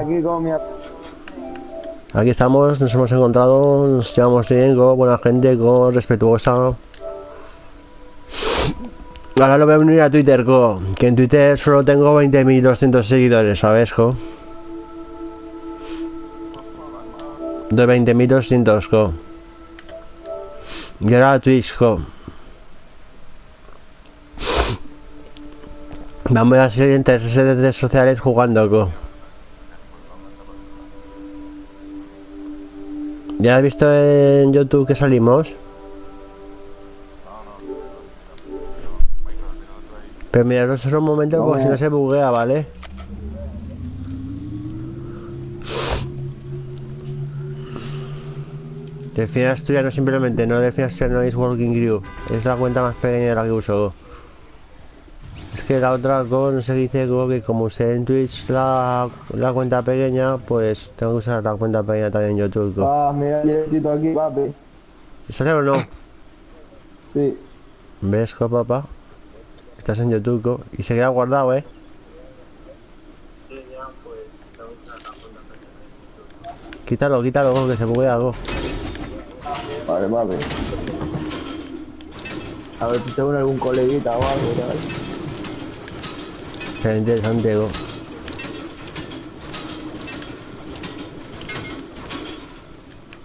aquí con mi... Aquí estamos, nos hemos encontrado, nos llevamos bien, go, buena gente, go, respetuosa. Ahora lo voy a unir a Twitter, go, que en Twitter solo tengo 20.200 seguidores, ¿sabes, go? De 20.200, go. Y ahora a Twitch, go. Vamos a seguir entre redes sociales jugando, go. ¿Ya has visto en YouTube que salimos? Pero miraros solo un momento, porque si no se buguea, ¿vale? Delfín Asturiano simplemente, no Delfín Asturiano is Working Crew. Es la cuenta más pequeña de la que uso. Es que la otra, no sé qué dice, que como usé en Twitch la cuenta pequeña, pues tengo que usar la cuenta pequeña también en YouTube. Ah, mira el directito aquí, papi. ¿Sale o no? Sí. ¿Ves, papá? Estás en YouTube, y se queda guardado, Quítalo, quítalo, que se buguea algo. Vale, papi. A ver si tengo algún coleguita o algo, ¿sabes? Será interesante, go.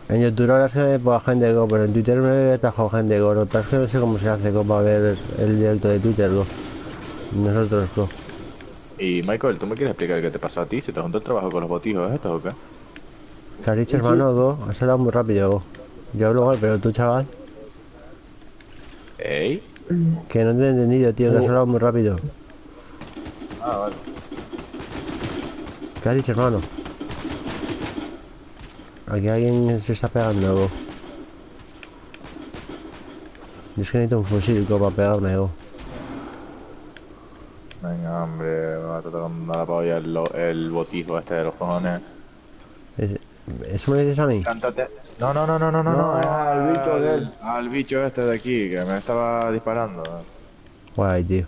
En YouTube ahora se me pone gente, go, pero en Twitter me trajo gente, go. Lo que pasa es que no sé cómo se hace, go, para ver el directo de Twitter, go. Nosotros, go. Y Michael, ¿tú me quieres explicar qué te pasó a ti? ¿Se te juntó el trabajo con los botijos estos o qué? ¿Qué has dicho, hermano, go? Has hablado muy rápido, go. Yo hablo mal, pero tú, chaval. ¿Ey? Que no te he entendido, tío, que has hablado muy rápido. Ah, vale. ¿Qué has dicho, hermano? Aquí alguien se está pegando, go. Yo es que necesito un fusil, go, para pegarme, go. Venga, hombre, me va a tratar con la polla el botijo este de los cojones. ¿Eso me lo dices a mí? Cántate. No, es al bicho aquel. al bicho este de aquí que me estaba disparando. Guay, tío.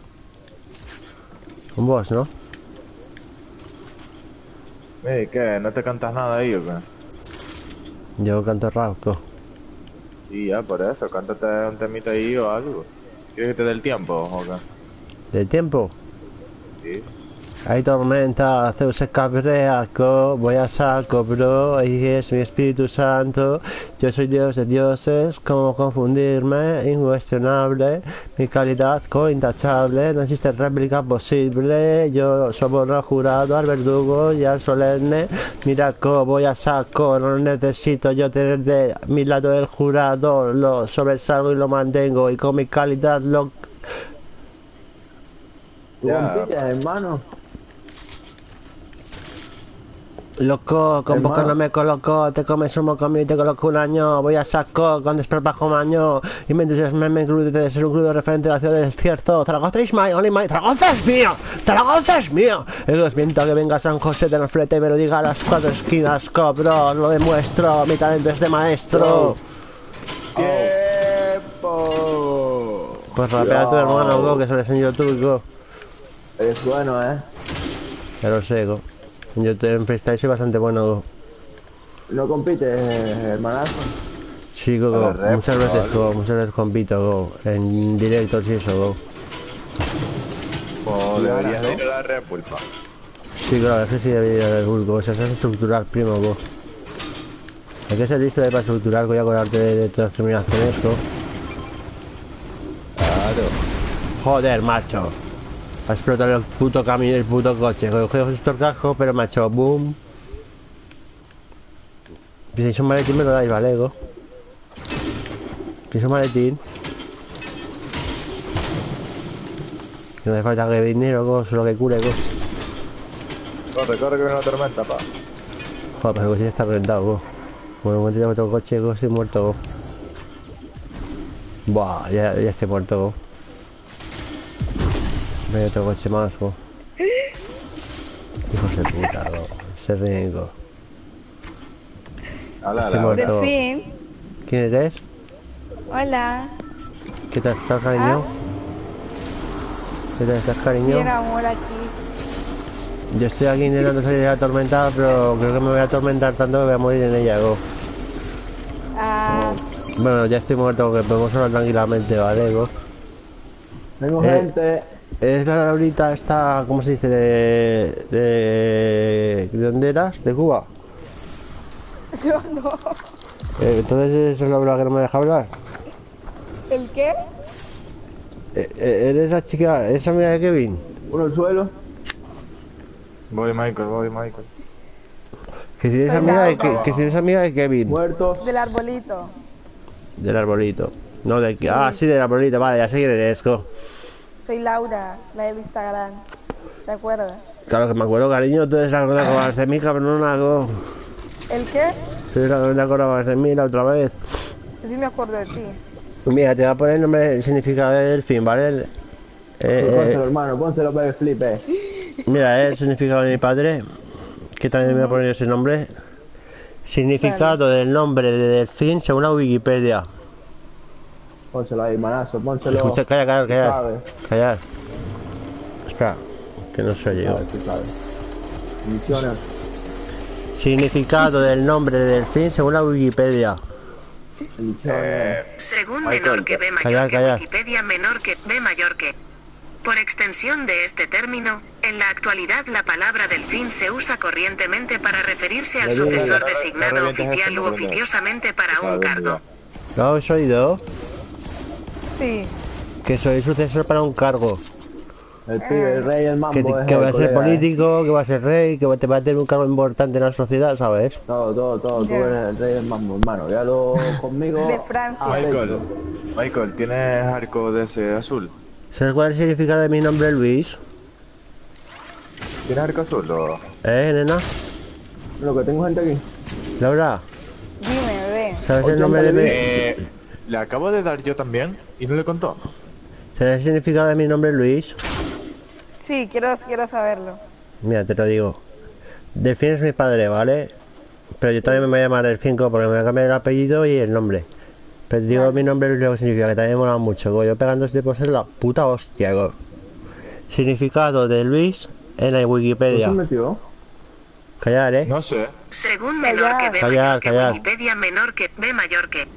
Un boss, ¿no? Ey, ¿qué? ¿No te cantas nada ahí o qué? Yo canto rap, go. Sí, ya, por eso, cántate un temita ahí o algo. ¿Quieres que te dé el tiempo o qué? ¿De tiempo? Sí. Hay tormenta, Zeus se cabrea, go, voy a saco, bro, y es mi Espíritu Santo, yo soy Dios de dioses, ¿cómo confundirme? Incuestionable, mi calidad intachable, no existe réplica posible, yo soborno al jurado, al verdugo y al solemne, mira, go, voy a saco, no necesito yo tener de mi lado el jurado, lo sobresalgo y lo mantengo, y con mi calidad lo... ¿Tú compites, hermano? Loco, con poco no me coloco, te comes un moco y te coloco un año, voy a saco con desparpajo maño, y me entusiasme me crudo de ser un crudo referente a la ciudad del desierto, Zaragoza is my only my, Zaragoza es mío, Zaragoza es mío, es miento que venga San José de la fleta y me lo diga a las cuatro esquinas, cobro, lo demuestro, mi talento es de maestro. ¡Tiempo! Pues rapea a tu hermano, go, que sales en YouTube, go. Es bueno, Ya lo sé, go. Yo en freestyle soy bastante bueno, go. ¿No compites, hermanazo? Sí, go, muchas veces compito, go, en directos y eso, go. Pues deberías de ir a la red, pulpa. Sí, claro, es que sí debería ir al Bulgo, o sea, se hace estructurar, primo, go. Hay que ser listo para estructurar, voy a acordarte de todas las terminaciones, go. Claro. Joder, macho. Ha explotado el puto camino, el puto coche. Cogido justo el casco, pero macho, boom. Si tenéis un maletín me lo dais, vale, go. ¿Tienes un maletín? No hace falta que dinero, go, solo que cure, go. Corre, corre que viene una tormenta, pa. Joder, pues el coche ya está reventado, go. Bueno, cuando tengo otro coche, go, estoy muerto, go. Buah, ya estoy muerto, go. No hay otro coche más, go. Hijos de puta, go. Se ríen, go. Estoy muerto. Delfín. ¿Quién eres? Hola. ¿Qué tal estás, cariño? ¿Qué tal estás, cariño? Bien, amor, aquí. Yo estoy aquí intentando salir de la tormenta, pero creo que me voy a atormentar tanto que voy a morir en ella, Go. Ah, Bueno, ya estoy muerto, que podemos hablar tranquilamente, ¿vale, Go? Tengo gente. Es la Laurita esta, ¿cómo se dice? ¿De dónde eras? ¿De Cuba? yo no. Entonces es Laura que no me deja hablar. ¿El qué? ¿Eres la chica, esa amiga de Kevin? Uno al suelo. Voy, Michael, voy, Michael. Que si eres Soy amiga de, Laura. que si eres amiga de Kevin. Muertos. Del arbolito. Del arbolito. No, de que. Ah, sí, del arbolito, vale, ya sé quién eres, Go. Soy Laura, la del Instagram. ¿Te acuerdas? Claro que me acuerdo, cariño, tú eres la que te acordabas de mí, cabrón, Go. ¿El qué? Soy la que te acordabas de mí la otra vez. Sí me acuerdo de ti. Mira, te voy a poner el nombre, el significado del delfín, ¿vale? Pónselo, hermano, pónselo para que flipe. Mira, el significado de mi padre, que también me voy a poner ese nombre. Significado del nombre de delfín según la Wikipedia. Pónselo ahí, manazo, pónselo. Escucha, calla. Sabes. Callar. Espera, que no se oye. Sabes, tú sabes. Misiones. Significado del nombre de delfín según la Wikipedia. Misiones. Según Michael, menor que B mayor callar, que callar. Wikipedia menor que B mayor que. Por extensión de este término, en la actualidad la palabra delfín se usa corrientemente para referirse al sucesor designado oficial u oficiosamente para un cargo. ¿Lo habéis oído? Sí. Que soy sucesor para un cargo. El pibe, el rey, el mambo. es Que el va a ser colega, político, que va a ser rey, que te va a tener un cargo importante en la sociedad, ¿sabes? Todo. Tú Ya. eres el rey del mambo, hermano. Ya lo conmigo. De Francia. Michael, ¿tienes arco de ese azul? ¿Sabes cuál es el significado de mi nombre, Luis? ¿Tienes arco azul o...? Nena? Lo que tengo gente aquí. Laura, Dime, bebé. ¿sabes el 80 nombre de mi... Le acabo de dar yo también y no le contó. ¿Sabes el significado de mi nombre, Luis? Sí, quiero saberlo. Mira, te lo digo. Delfín es mi padre, ¿vale? Pero yo también me voy a llamar Delfinco porque me voy a cambiar el apellido y el nombre. Pero te digo mi nombre luego significa que también me mola mucho. Go. Yo pegando este por ser la puta hostia, go. Significado de Luis en la ¿Qué Wikipedia. se metió? Callar, ¿eh? No sé. Según menor que B Callar, mayor que callar. Wikipedia menor que B mayor que.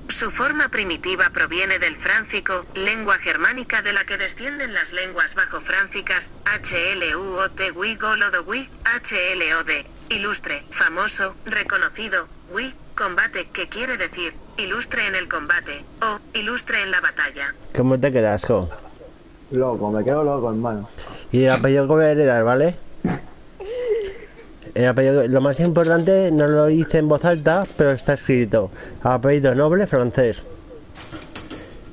Su forma primitiva proviene del fráncico, lengua germánica de la que descienden las lenguas bajo-fráncicas, HLUOT, Wi, Golodo, Wi, HLOD, ilustre, famoso, reconocido, Wi, combate, que quiere decir, ilustre en el combate, o, ilustre en la batalla. ¿Cómo te quedas, go? Loco, me quedo loco, hermano. Y el apellido que voy a heredar, ¿vale? El apellido, lo más importante, no lo hice en voz alta, pero está escrito. Apellido noble francés.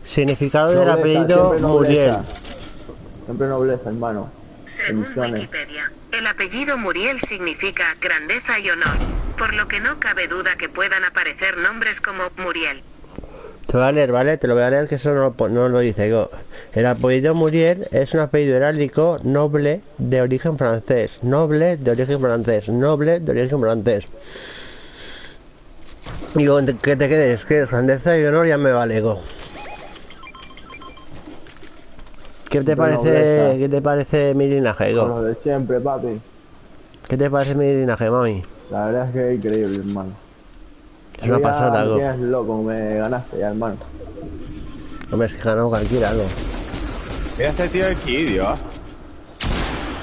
Significado del Nobleza, apellido siempre Muriel. nobleza. Siempre nobleza, hermano. Según Bendiciones. Wikipedia, el apellido Muriel significa grandeza y honor, por lo que no cabe duda que puedan aparecer nombres como Muriel. Te voy a leer, ¿vale? Te lo voy a leer que eso no lo dice. Go. El apellido Muriel es un apellido heráldico noble de origen francés. Noble de origen francés. Noble de origen francés. Digo, que te quedes, que grandeza y honor ya me vale, go. ¿Qué te parece, ¿qué te parece mi linaje, Con go? lo de siempre, papi. ¿Qué te parece mi linaje, mami? La verdad es que es increíble, hermano. Es una Ya pasada, me go. tienes loco, me ganaste ya, hermano. Hombre, es que ganó cualquiera, go. Mira este tío aquí, Dios.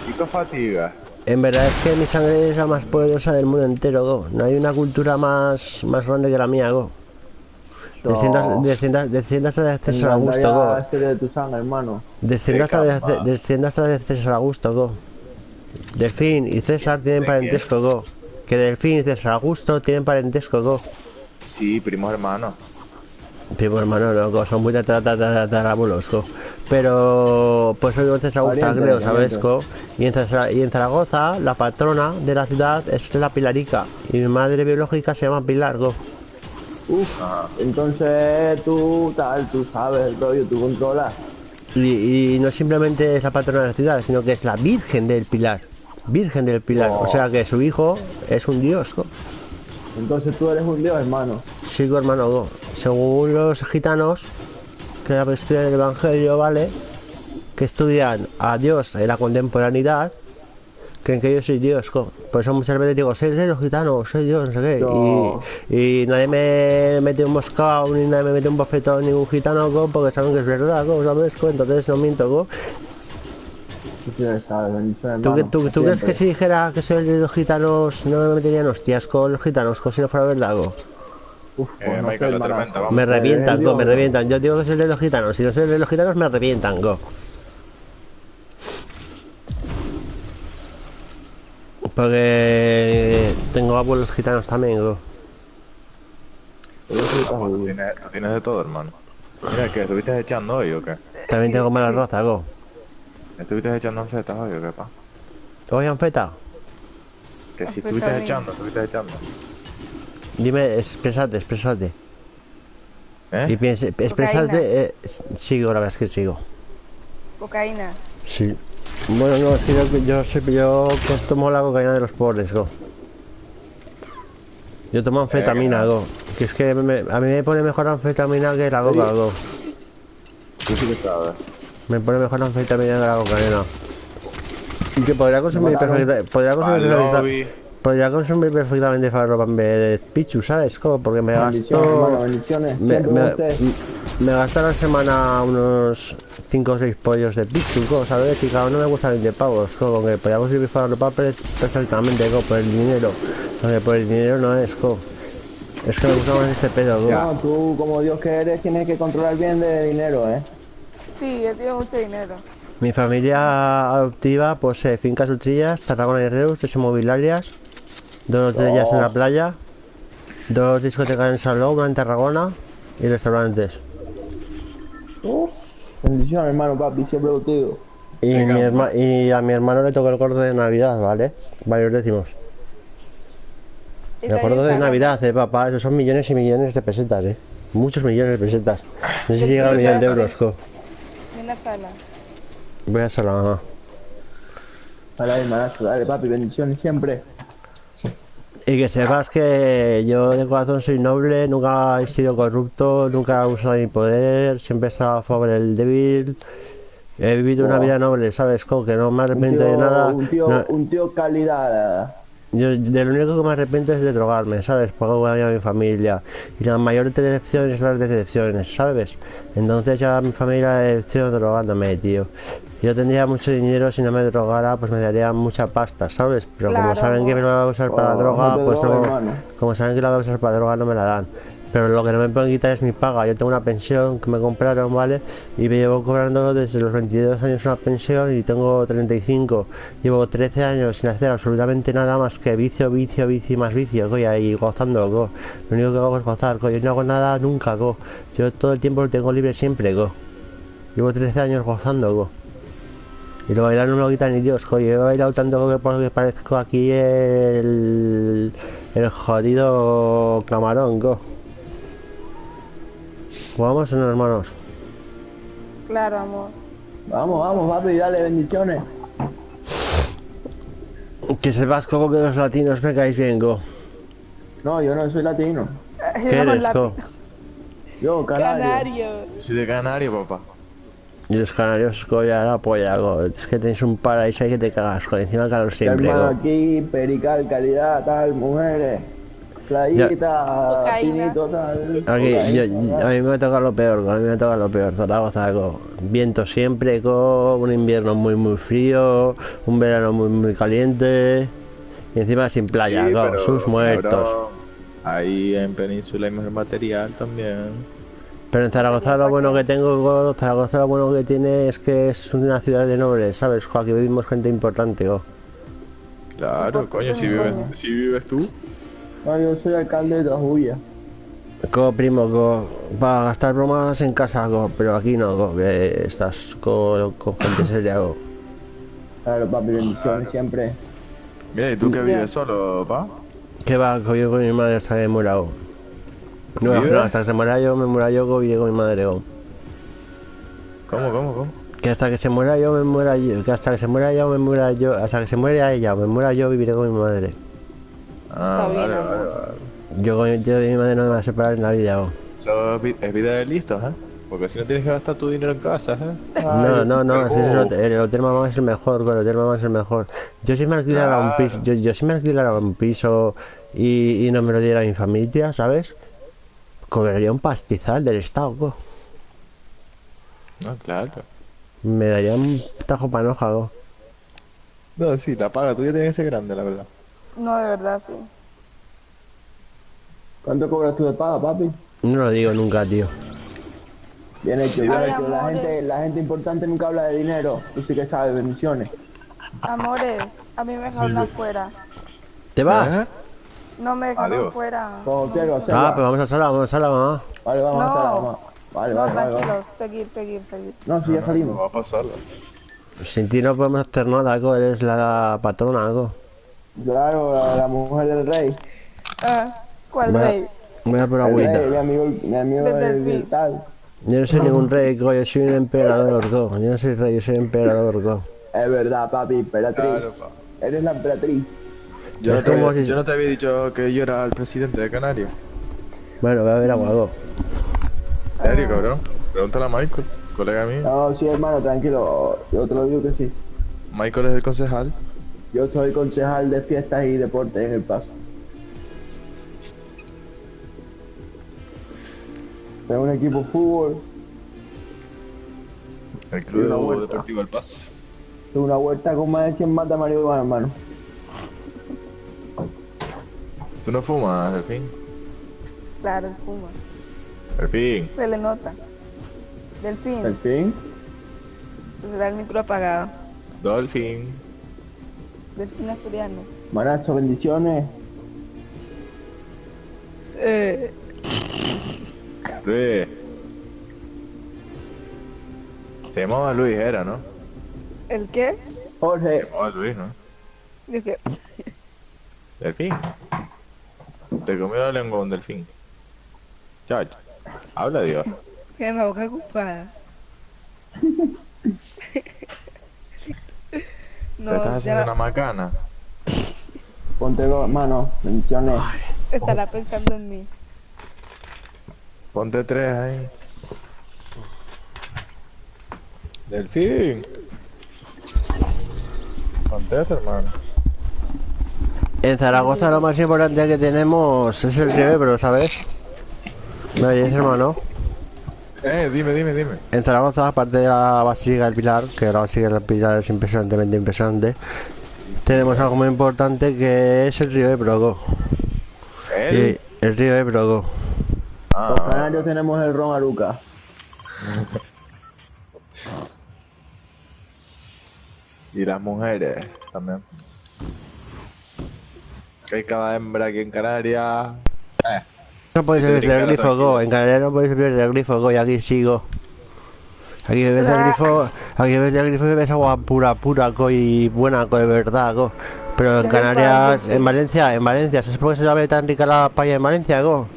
Pico fatiga. En verdad es que mi sangre es la más poderosa del mundo entero, go. No hay una cultura más grande que la mía, go. Descienda hasta de César Augusto, go. Ser de tu sangre, hermano. Descienda Qué hasta capa. de César Augusto, go. Delfín y César tienen ¿De parentesco, go. Que Delfín y César Augusto tienen parentesco, go. Sí, primos hermanos. Primo hermano, no, go. Son muy tatarabuelos, go. Pero pues soy César Augusto, Pariente, creo, ¿sabes, pariente. go? Y en Zaragoza, la patrona de la ciudad es la Pilarica. Y mi madre biológica se llama Pilar, go. Entonces tú sabes el rollo, tú controlas. Y no simplemente es la patrona de la ciudad, sino que es la Virgen del Pilar. Virgen del Pilar. O sea que su hijo es un dios, go. Entonces tú eres un dios, hermano. Sí, go, hermano, go. Según los gitanos que estudian el Evangelio, ¿vale? Que estudian a Dios en la contemporaneidad, Creen que yo soy Dios, por eso muchas veces digo, soy de los gitanos, soy Dios, no sé qué. No. Y nadie me mete un moscao, ni nadie me mete un bofetón, ni un gitano, porque saben que es verdad, ¿sabes? Entonces no miento, Tú tienes, sabes, bendiciones, ¿Tú, hermano, tú crees siempre. que si dijera que soy de los gitanos no me meterían hostias con los gitanos, si no fuera verdad, Uf, pues no sé, Michael, la hermano. tormenta, vamos. Me revientan, Dios, me ¿no? revientan. Yo digo que soy de los gitanos, si no soy de los gitanos me revientan, Porque tengo abuelos gitanos también, Pero eso está Tú jodido. tienes de todo, hermano. Mira, ¿qué? ¿Estuviste echando hoy o qué? También tengo mala raza, ¿Estuviste echando anfetas hoy o qué, pa? Oye, Anfeta, Que si Anfetamina. estuviste echando. dime, expresate. Y ¿Eh? piense, expresarte, sigo, la verdad es que sigo. Cocaína. Sí. Bueno, no, es que yo tomo la cocaína de los pobres, Yo tomo anfetamina, Que es que a mí me pone mejor anfetamina que la coca, Tú sí que sabes. Me pone mejor anfetamina que la cocaína. Y que podría consumir podría consumir perfectamente farlopa de pichu, ¿sabes? Porque me Bendiciones, hermano, gasto... bendiciones. Me, Siempre me, usted. me gasto a la semana unos 5 o 6 pollos de pichu, ¿sabes? Y cada uno me gusta 20 pavos, con que podría consumir farlopa perfectamente, por el dinero. Porque por el dinero no es, Es que me gusta más este pedo, No, tú como Dios que eres tienes que controlar bien de dinero, Sí, él tiene mucho dinero. Mi familia adoptiva posee fincas Utrillas, Tarragona y Reus, 3 inmobiliarias, 2 de ellas en la playa, 2 discotecas en Salou, una en Tarragona y restaurantes. Bendiciones, hermano, papi, siempre contigo. Y, y a mi hermano le tocó el gordo de Navidad, ¿vale? Varios décimos. El gordo de Navidad, papá, esos son millones y millones de pesetas, Muchos millones de pesetas. No sé si llega al millón de euros, En la sala. Voy a hacerla. Dale, hermanazo, dale, papi, bendiciones siempre. Y que sepas que yo de corazón soy noble, nunca he sido corrupto, nunca he usado mi poder, siempre he estado a favor del débil. He vivido una vida noble, ¿sabes? Que no me arrepiento de nada. Un tío calidad. Yo de lo único que me arrepiento es de drogarme, ¿sabes? Porque hago daño a mi familia. Y la mayor decepción es las decepciones, ¿sabes? Entonces ya mi familia decepción drogándome, tío. Yo tendría mucho dinero, si no me drogara, pues me daría mucha pasta, ¿sabes? Pero como Claro, saben que me lo voy a usar para droga, no te pues drogues, no. hermano. Como saben que la voy a usar para droga, no me la dan. Pero lo que no me pueden quitar es mi paga. Yo tengo una pensión que me compraron, ¿vale? Y me llevo cobrando desde los 22 años una pensión y tengo 35. Llevo 13 años sin hacer absolutamente nada más que vicio y más vicio, y gozando, Lo único que hago es gozar, Yo no hago nada nunca, Yo todo el tiempo lo tengo libre siempre, Llevo 13 años gozando, Y lo bailar no me lo quita ni Dios, Yo he bailado tanto que porque parezco aquí el jodido camarón, ¿Jugamos o no, hermanos? Claro, amor. Vamos, papi, dale, bendiciones. Que sepas, que los latinos me caéis bien, No, yo no soy latino. ¿Qué eres, Yo, canario. Canario. Soy de Canario, papá. Y los canarios, ya la polla, Es que tenéis un paraíso ahí que te cagas, Encima el calor siempre, Hermano, aquí, perical, calidad, tal, mujeres. Playita, Cocaína. pinito, tal. Aquí, cocaína, a mí me toca lo peor, A mí me toca lo peor, Zaragoza, Viento siempre, un invierno muy frío, un verano muy caliente. Y encima sin playa, Sí, pero, sus muertos. cabrón, ahí en Península hay mejor material también. Pero en Zaragoza lo bueno que tengo, Zaragoza lo bueno que tiene es que es una ciudad de nobles, ¿sabes? Aquí vivimos gente importante, Claro, coño, si vives tú. No, yo soy alcalde de Tajuya. Primo, para gastar bromas en casa, pero aquí no, que estás con gente seria, Claro, papi, bendiciones siempre. Mira, ¿y tú que vives solo, pa? Que va, yo con mi madre hasta que me muera, No, ¿Vive? hasta que se muera yo, me muera yo, y con mi madre, ¿Cómo? Que hasta que se muera yo, me muera yo, que hasta que se muera yo, me muera yo, hasta que se muera ella, me muera yo, viviré con mi madre. Ah, Está bien, vale, amor. vale. Yo de mi madre no me voy a separar en la vida, Eso es vida de listos, ¿eh? Porque si no tienes que gastar tu dinero en casa, ¿eh? No, el hotel mamá es el mejor, con el hotel mamá es el mejor. Yo si me alquilara un piso, yo si me alquilara un piso y no me lo diera mi familia, ¿sabes? Cobraría un pastizal del Estado, go. No, claro. Me daría un tajo panoja, go. No, sí, la paga tuya tiene que ser grande, la verdad. No, de verdad, sí. ¿Cuánto cobras tú de paga, papi? No lo digo nunca, tío. Bien hecho, bien Ay, hecho. amores. La gente importante nunca habla de dinero. Tú sí que sabes, bendiciones. Amores, a mí me dejaron afuera. ¿Te vas? ¿Eh? No me dejaron Adiós. afuera. Con observa, No, observa. Ah, pues vamos a sala, mamá. Vale, vamos a No. sala, mamá. Vale, no, vale, vale. tranquilos, seguir. No, sí, ya No salimos. va a pasarlo. Sin ti no podemos hacer nada, go. Eres la patrona, go. Claro, la mujer del rey. Ah, ¿cuál Va. rey? Voy a por El rey, agüita. mi amigo Desde el el fin. tal. Yo no soy ningún rey, go. Yo soy un emperador, go. Yo no soy rey, yo soy emperador, go. Es verdad, papi, emperatriz. Claro, pa. Eres la emperatriz. Yo Es como si- yo no te había dicho que yo era el presidente de Canarias. Bueno, voy a ver agua, go. ¿En serio, cabrón? Pregúntale a Michael, colega mío. No, sí, hermano, tranquilo. Yo te lo digo que sí. Michael es el concejal. Yo soy concejal de fiestas y deportes en El Paso. Tengo un equipo de fútbol, El Y una Club vuelta. Deportivo El Paso. tengo una huerta con más de 100 matas marihuana, hermano. ¿Tú no fumas, el fin? Claro, el fuma. El fin. Se le nota. ¿El Delfín, fin? será el micro apagado. Dolphin. Delfín asturiano. Manacho, bendiciones. Luis. Se llamaba Luis, era, ¿no? ¿El qué? Jorge, Se llamaba Luis, ¿no? Dije, Delfín. Te comió la lengua un delfín. Chacho. Habla Dios. tiene la boca ocupada. Te estás haciendo una macana. ponte dos, hermano, bendiciones. estará pensando en mí. Ponte 3 ahí. Delfín. Contesta, hermano. En Zaragoza lo más importante que tenemos es el río Ebro, ¿sabes? ¿Me oyes, hermano? Dime. En Zaragoza, aparte de la Basílica del Pilar, que la Basílica del Pilar es impresionantemente impresionante, tenemos algo muy importante que es el río Ebro, go. Y el río Ebro, go. Ah, Los canarios tenemos el ron Aruca. y las mujeres también. Que hay cada hembra aquí en Canarias. No podéis beber del grifo, go. En Canarias no podéis beber del grifo, go. Y aquí sigo. Aquí bebes del grifo, aquí bebes del grifo y bebes agua pura, go. Y buena, go, de verdad, go. Pero en Canarias, en Valencia, ¿sabes por qué se sabe tan rica la paella en Valencia, go?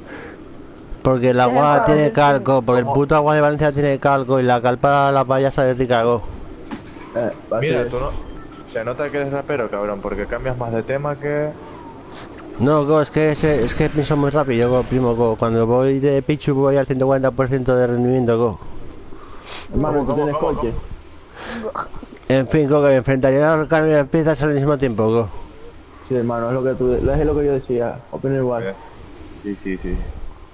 Porque el agua tiene calco, porque el puto agua de Valencia tiene calco y la cal para la paella sabe rica, go. Mira, tú no. Se nota que eres rapero, cabrón, porque cambias más de tema que. No, go, es que pienso muy rápido, go, primo, go. Cuando voy de Pichu voy al 140% de rendimiento, go. Hermano, tú tienes coche. En fin, go, que me enfrentaría a los camiones piezas al mismo tiempo, go. Sí, hermano, es lo que yo decía. Opino igual. Sí.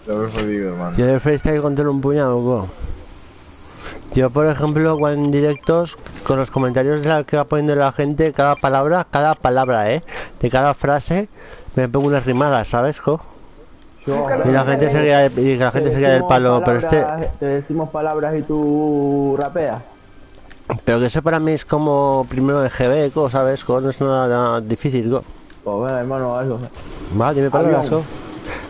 Lo he jodido, hermano. Yo de freestyle controlo un puñado, go. Yo, por ejemplo, cuando en directos, con los comentarios de la que va poniendo la gente, cada palabra, de cada frase, me pongo unas rimadas, ¿sabes, go? Y la gente se queda, del palo, pero Te decimos palabras y tú rapeas. pero que eso para mí es como primero de GB, go, ¿sabes, go? No es nada difícil, go. Pues bueno, hermano, hazlo. Va, dime palabras, go.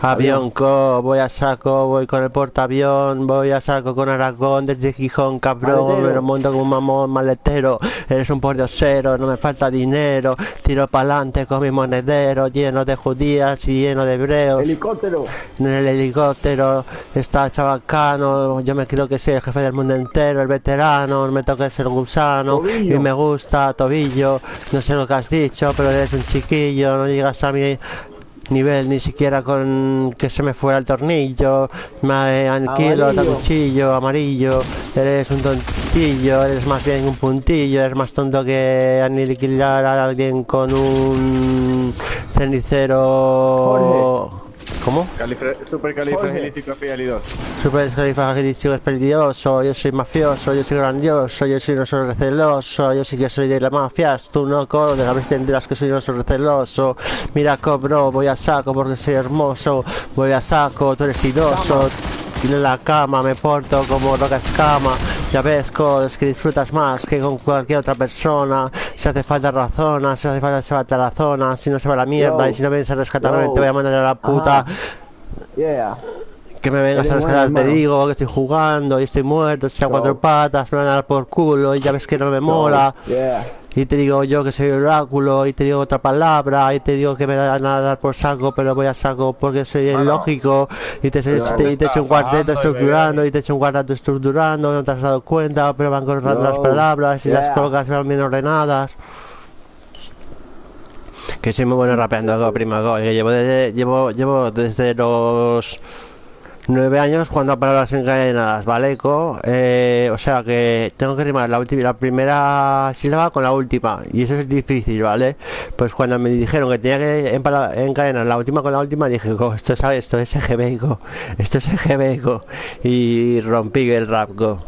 Avión, co, voy a saco, voy con el portaavión, voy a saco con Aragón, desde Gijón, cabrón, Maletero. me lo monto como un mamón maletero, eres un pordiosero, no me falta dinero, tiro pa'lante con mi monedero, lleno de judías y lleno de hebreos, Helicóptero. en el helicóptero está el chabacano, yo me creo que soy el jefe del mundo entero, el veterano, me toca ser gusano, Tobillo. y me gusta, tobillo, no sé lo que has dicho, pero eres un chiquillo, no llegas a mí. nivel ni siquiera con que se me fuera el tornillo. Me aniquilo, Amarillo. cuchillo, amarillo. Eres un tontillo, eres más bien un puntillo, eres más tonto que aniquilar a alguien con un cenicero. ¿Cómo? Supercalifragilísticoexpialidocious. Supercalifragilisticoexpialidocious, yo soy mafioso, yo soy grandioso, yo soy no soy receloso, yo sí que soy de la mafia, tú no, déjame ver si te enteras que soy no soy receloso. Mira, cobro, voy a saco porque soy hermoso, voy a saco, tú eres idoso. Y en la cama me porto como roca escama. Ya ves, es que disfrutas más que con cualquier otra persona. Si hace falta razona, si hace falta se va a la zona. Si no se va a la mierda Yo. y si no vienes a rescatarme Yo. te voy a mandar a la puta. Ajá. Yeah. Que me vengas a Eres rescatar, bueno, te hermano. digo que estoy jugando y estoy muerto, estoy a Yo. cuatro patas, me van a dar por culo y ya ves que no me mola. Yeah. Y te digo yo que soy oráculo y te digo otra palabra y te digo que me van a dar por saco, pero voy a saco porque soy Bueno. ilógico y te Pero he hecho un cuarteto bajando, estructurando bebé. y te he hecho un cuarteto estructurando, no te has dado cuenta, pero van cortando las Yo. palabras y las Yeah. colocas van bien ordenadas. Que soy muy bueno rapeando, go, prima, go, que llevo desde los 9 años jugando a palabras encadenadas, ¿vale, co? O sea que tengo que rimar la primera sílaba con la última y eso es difícil, ¿vale? Pues cuando me dijeron que tenía que encadenar la última con la última dije, co, esto es EGB, co, esto es EGB, co, y rompí el rap, co.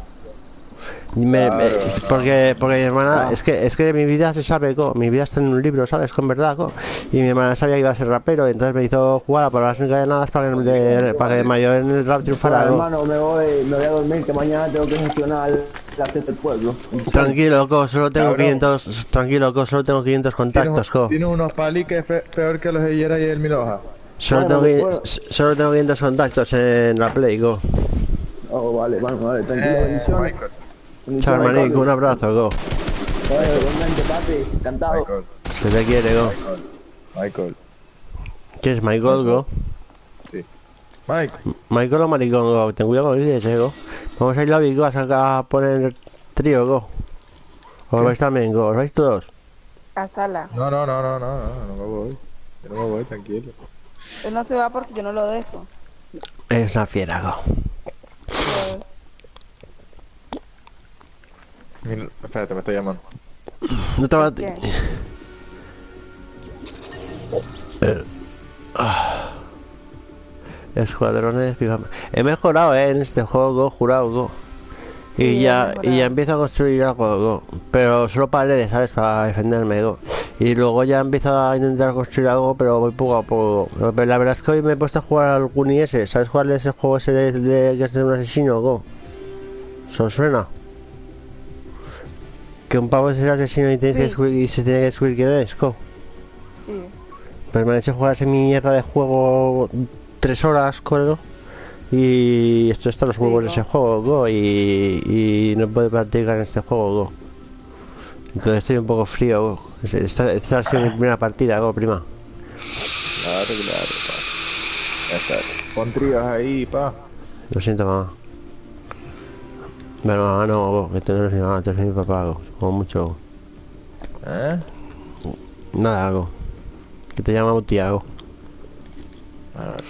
Porque mi hermana, es que mi vida se sabe, co, mi vida está en un libro, ¿sabes? Con verdad, co. Y mi hermana sabía que iba a ser rapero, entonces me hizo jugar a palabras encadenadas para que mayor en el rap triunfara, Bueno, co. hermano, me voy a dormir que mañana tengo que gestionar la fiesta del pueblo. Tranquilo, co, solo tengo Cabrón. 500, tranquilo, co, solo tengo 500 contactos, co. Tienes unos paliques peor que los de Yera y el Miloja. Solo Bueno, tengo 500 contactos en la Play, co. Oh, vale, tranquilo, bendiciones. Michael. Chao, hermanico, un abrazo, co. Igualmente, papi, encantado. Michael. Se te quiere, co. Michael. ¿Quién es Michael, co? Sí. Mike. Michael o maricón, go. Ten cuidado con lo que dices, co. Vamos a ir a Vigo a poner trío, co. ¿Os vais también, co? ¿Os vais todos? A sala. No me voy. Yo no me voy, tranquilo. Él no se va porque yo no lo dejo. Es una fiera, co. Pero Espérate, me está llamando. No te va a... ¿qué? Escuadrones, fíjame. He mejorado, en este juego, jurado, go. Y Sí, ya, he mejorado. empiezo a construir algo, go. Pero solo paredes, ¿sabes? Para defenderme, go. Y luego ya empiezo a intentar construir algo, pero voy poco a poco. Pero la verdad es que hoy me he puesto a jugar al IS. ¿Sabes cuál es el juego ese de que es de un asesino, go? ¿Se os suena? Que un pavo es el asesino y, tienes que Sí. descubrir, y se tiene que descubrir quién es, go. Sí. Pues me han hecho jugar esa mierda de juego 3 horas, creo. Y esto está los huevos de ese juego, go. Y no puedo practicar en este juego, go. Entonces estoy un poco frío, go. Esta ha sido mi primera partida, go, prima. Claro, pa. Ya está. Pon tríos ahí, pa. Lo siento, mamá. Bueno, mamá, no, go. Que tú no eres mi mamá, tú eres mi papá, go. Como mucho, go. ¿Eh? Nada, go. Que te llama Tiago. A ver.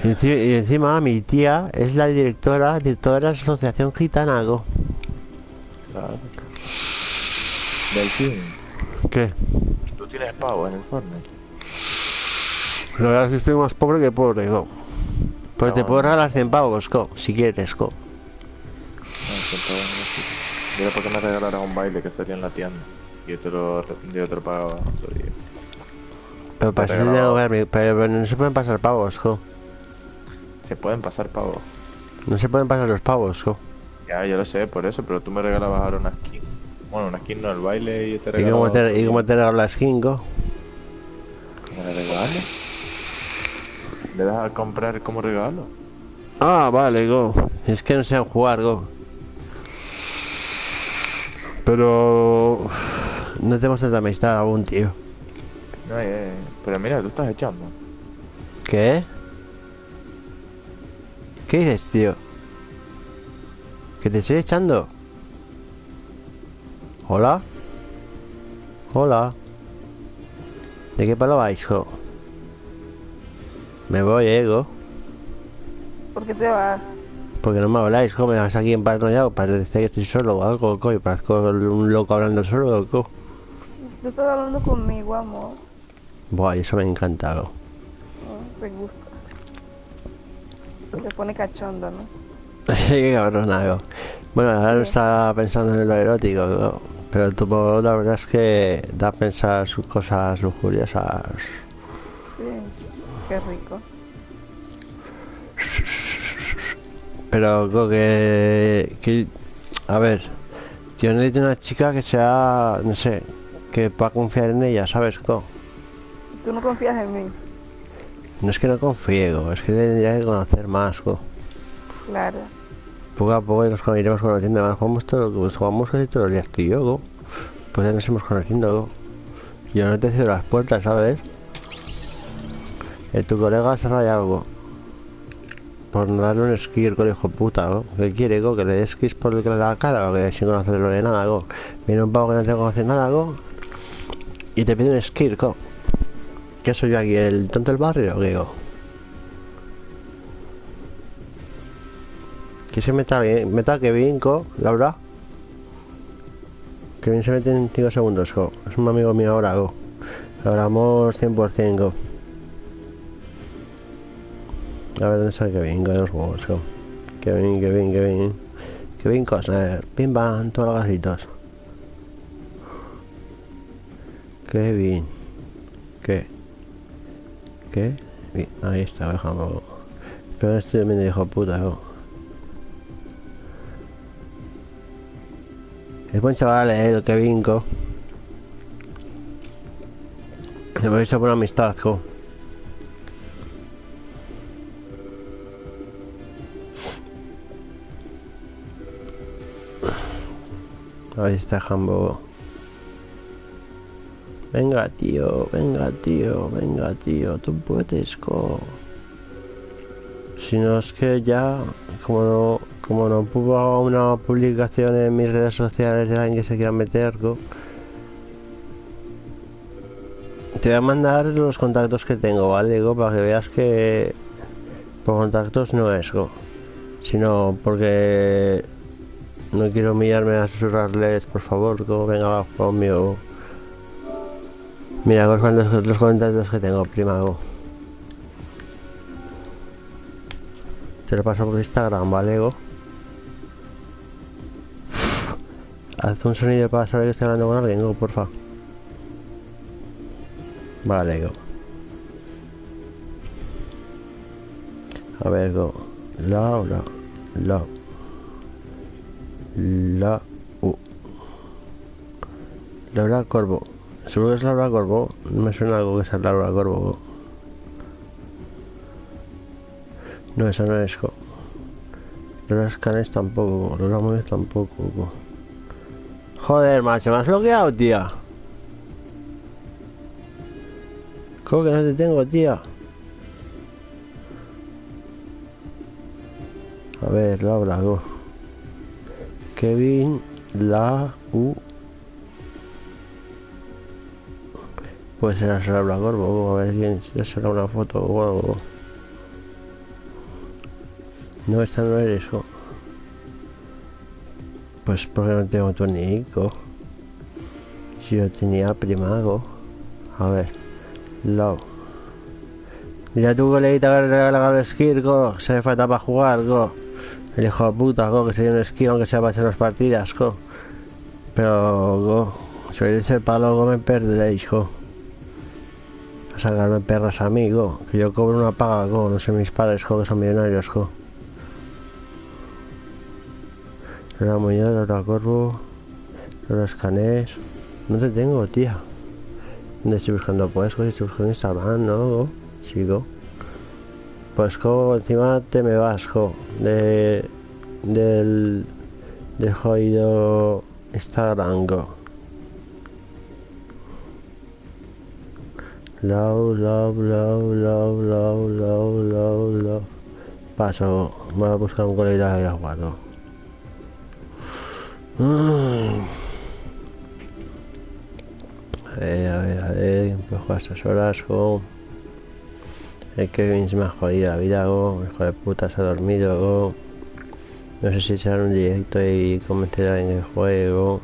Y encima mi tía es la directora de toda la asociación gitana, go. Claro. Delfín. ¿Qué? Tú tienes pavo en el Fortnite. La verdad es que estoy más pobre que pobre, go. Pero te No, puedo no. regalar 100 pavos, go, si quieres, go. No, que pavo no sé. Dile por qué me regalaron un baile que salía en la tienda. Y yo te lo pagaba otro día. Pero para Te eso te regalaba. tengo que dar pero no se pueden pasar pavos, go. Se pueden pasar pavos. No se pueden pasar los pavos, go. Ya, yo lo sé, por eso, pero tú me regalabas ahora una skin. Bueno, una skin no, el baile y yo te ¿Y regalaba. cómo te, otro y cómo día. te regalo la skin, go? ¿Me la regales? ¿Le das a comprar como regalo? Ah, vale, go. Es que no sé jugar, go. Pero... no tenemos tanta amistad aún, tío. No, pero mira, tú estás echando. ¿Qué? ¿Qué dices, tío? ¿Que te estoy echando? ¿Hola? ¿Hola? ¿De qué palo vais, jo? Me voy, go. ¿Por qué te vas? Porque no me habláis, jo. Me vas aquí en paranoiado. Parece que estoy solo o algo, co. Y parezco un loco hablando solo, co. Tú estás hablando conmigo, amor. Buah, eso me ha encantado. Te gusta. Te pone cachondo, ¿no? Qué cabrón, go. Bueno, ahora no Sí. estaba pensando en lo erótico, go. Pero tu voz, la verdad es que da a pensar sus cosas lujuriosas. Sí. Qué rico. Pero creo que... A ver, yo necesito una chica que sea, no sé, que pueda confiar en ella, ¿sabes? Co? Tú no confías en mí. No es que no confíe, go, es que tendría que conocer más, go. Claro. Poco a poco nos iremos conociendo, además jugamos casi todos los días tú y yo, go. Pues ya nos hemos conociendo, go. Yo no te cierro las puertas, ¿sabes? Tu colega se ha rayado, go. Por no darle un skill con el hijo puta, go. ¿Qué quiere, go? Que le des skis por el que le da la cara, o que sin conocerlo de nada, go. Viene un pavo que no te conoce nada, go. Y te pide un skill, go. ¿Qué soy yo aquí, el tonto del barrio, o qué, go? ¿Quién se meta Kevin, go? Laura. Kevin se mete en 5 segundos, go. Es un amigo mío ahora, go. Hablamos 100%, go. A ver dónde está Kevin, go, de los juegos, go. Kevin Costner. Pim pam, todos los gasitos. Kevin. ¿Qué? Bien, ahí está, dejamos. Pero no estoy durmiendo, hijo de puta, go. Es buen chaval, el Kevin, go. Hemos hecho buena amistad, go. Ahí está Jambo. Venga, tío, tú puedes, go. Si no es que ya, como no pongo una publicación en mis redes sociales de alguien que se quiera meter, go, te voy a mandar los contactos que tengo, ¿vale, go? Para que veas que por contactos no es, go, sino porque no quiero humillarme a susurrarles, por favor, go, venga, va conmigo. Mira, los contactos que tengo, prima, go. Te lo paso por Instagram, ¿vale, go? Haz un sonido para saber que estoy hablando con alguien, go, porfa. Vale, go. A ver, go. Laura Corvo. Seguro que es Laura Corvo. No me suena algo que sea Laura Corvo, go. No, esa no es, go. Laura Scanes tampoco, go. Laura Muñoz tampoco, go. Joder, macho, me has bloqueado, tía. ¿Cómo que no te tengo, tía? A ver, Laura, go. Kevin, Pues será Laura Corvo, go. A ver quién será una foto o algo. No, esta no eres, go. Pues porque no tengo tu nick, go. Si yo tenía prima, go. A ver. Love. Mira tu coleguita que le regala el skill, go. Se hace falta para jugar, go. El hijo de puta, go, que sería un skill aunque sea para hacer las partidas, go. Pero, go, si oís ese palo, go, me perderéis, go. A sacarme perras a mí, go. Que yo cobro una paga, go. No sé mis padres, go, que son millonarios, go. Laura Muñoz, Laura Corvo, Laura Escanés. No te tengo, tía. ¿Dónde estoy buscando? Pues, go, estoy buscando Instagram, ¿no, go? Sí, go. Pues, go, encima te me vas, go. Del jodido Instagram, go. Love. Paso, voy a buscar un colega de jugar, go. A ver, pues a estas horas, go. El Kevin se me ha jodido la vida, go. Hijo de puta, se ha dormido, go. No sé si será un directo y comentar en el juego.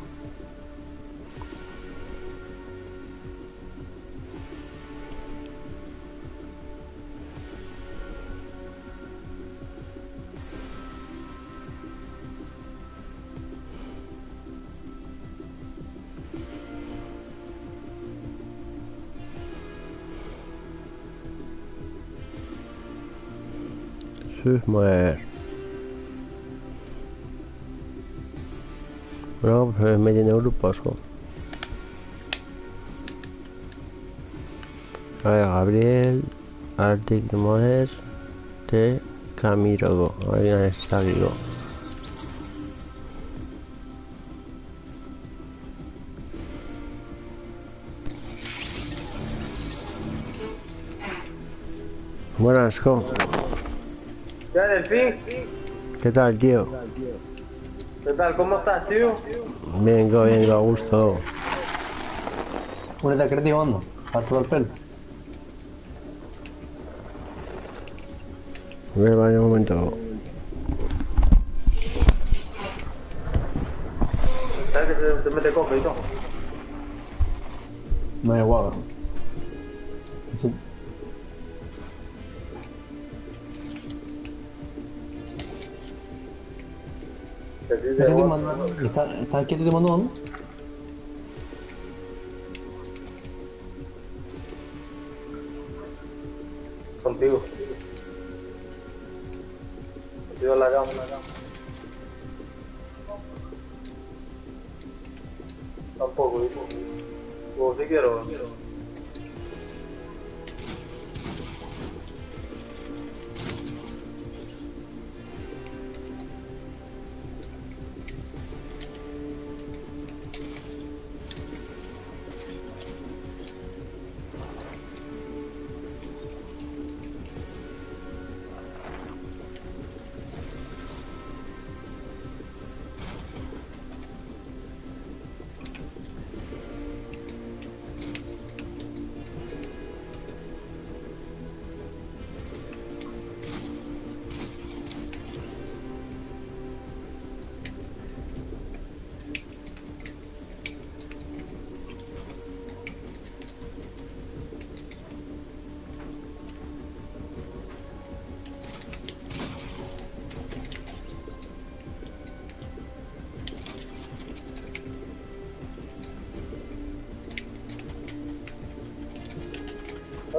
Sus mujer. Bueno, pues me lleno grupos. A ver, Gabriel, Arctic Modes, de Camiro. Alguien está vivo. Buenas, ¿cómo? Ya, Delfín, ¿Qué tal, tío? ¿qué tal? ¿Cómo estás, tío? Vengo, a gusto. Únete a Creativo Ando, parto el pelo. A ver, vaya un momento. ¿Sabes que te mete coge y todo? No es igual, bro. Sí. ¿Está aquí te mandando? ¿Está aquí te mandó, no? Contigo. Contigo en la cama, Tampoco, hijo. O si quiero.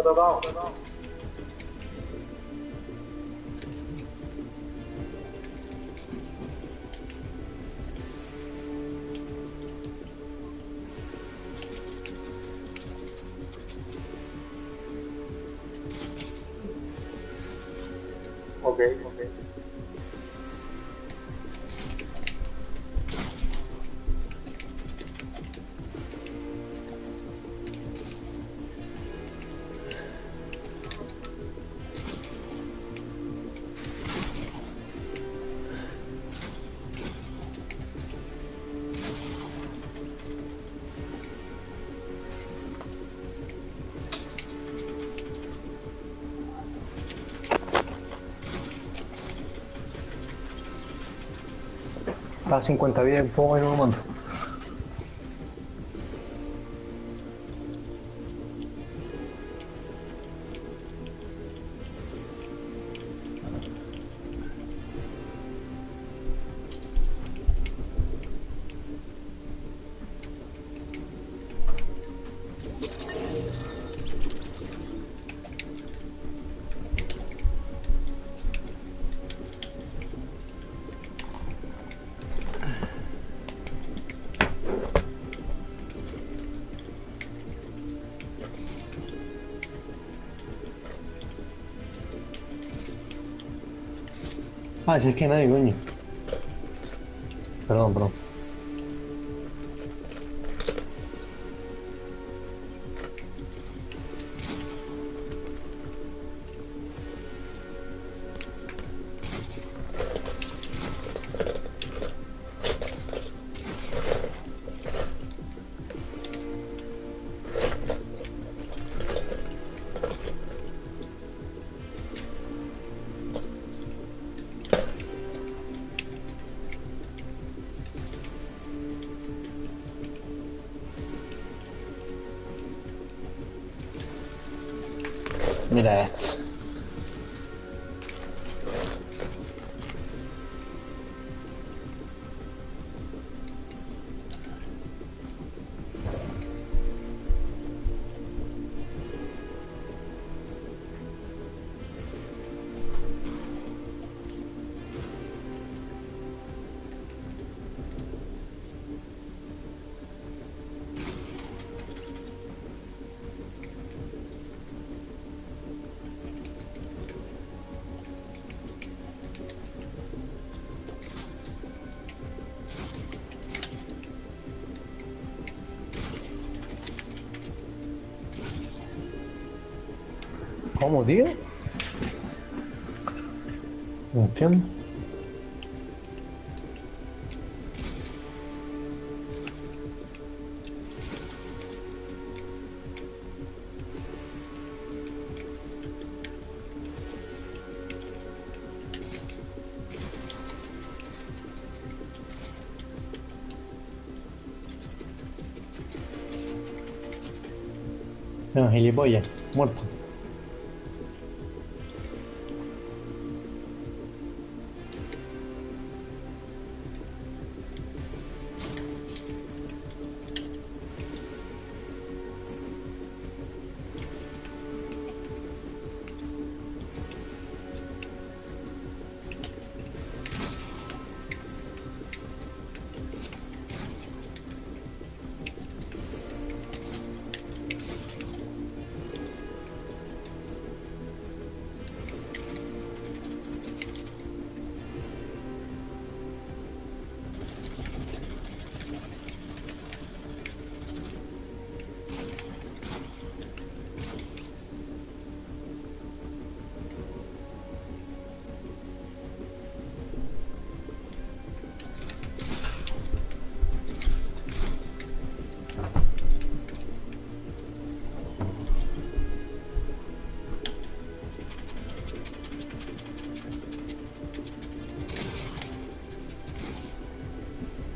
Tocado. Ok. A 50 bien, pongo en un momento. Ah, si es que nadie, coño. Perdón. Mira esto. ¿Cómo, tío? No entiendo. No, gilipollas, muerto.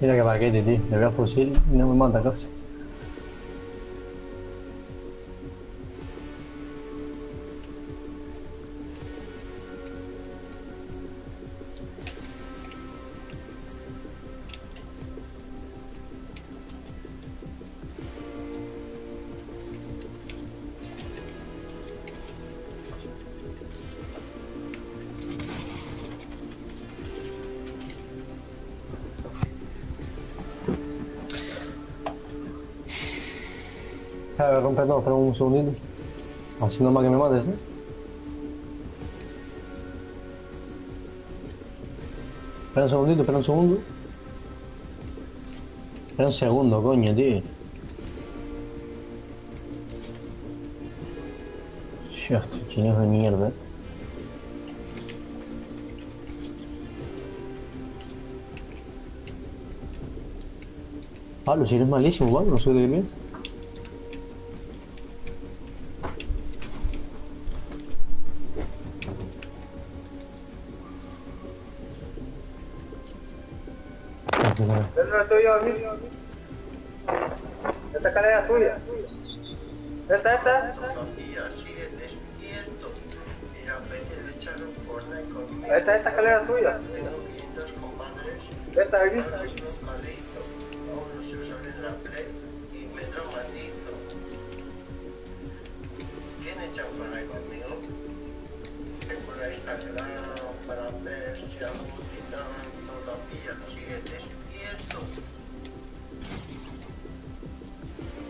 Mira qué paquete, tío. Le voy a fusil y no me mata casi. Voy a romper todo, espera un segundito. Así no más que me mates, ¿eh? Espera un segundito, espera un segundo. Espera un segundo, coño, tío. Hostia, estos chinos de mierda. Pablo, si eres malísimo, Pablo, no soy de bien. ¿Dónde estoy yo, amigo? Esta escalera es tuya. Esta. Y así de despierto. Y a veces de echar un Fortnite conmigo. Esta escalera es tuya. Tengo 500 compadres. Esta de aquí. Nunca le hizo. Aún no sé usar en la Play y me traumatizo. ¿Quién echa un Fortnite conmigo? Tengo la Instagram para ver si algún titán todavía sigue despierto.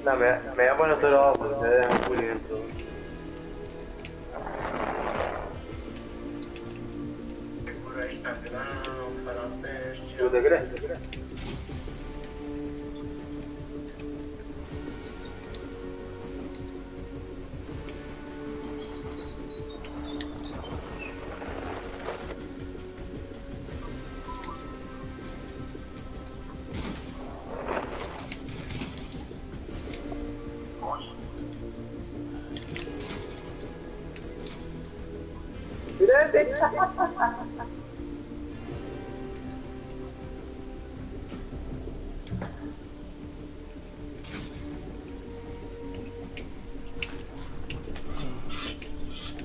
No, me voy a poner todo abajo porque se dejan full dentro. Tengo la Instagram para ver si ¿Tú te crees?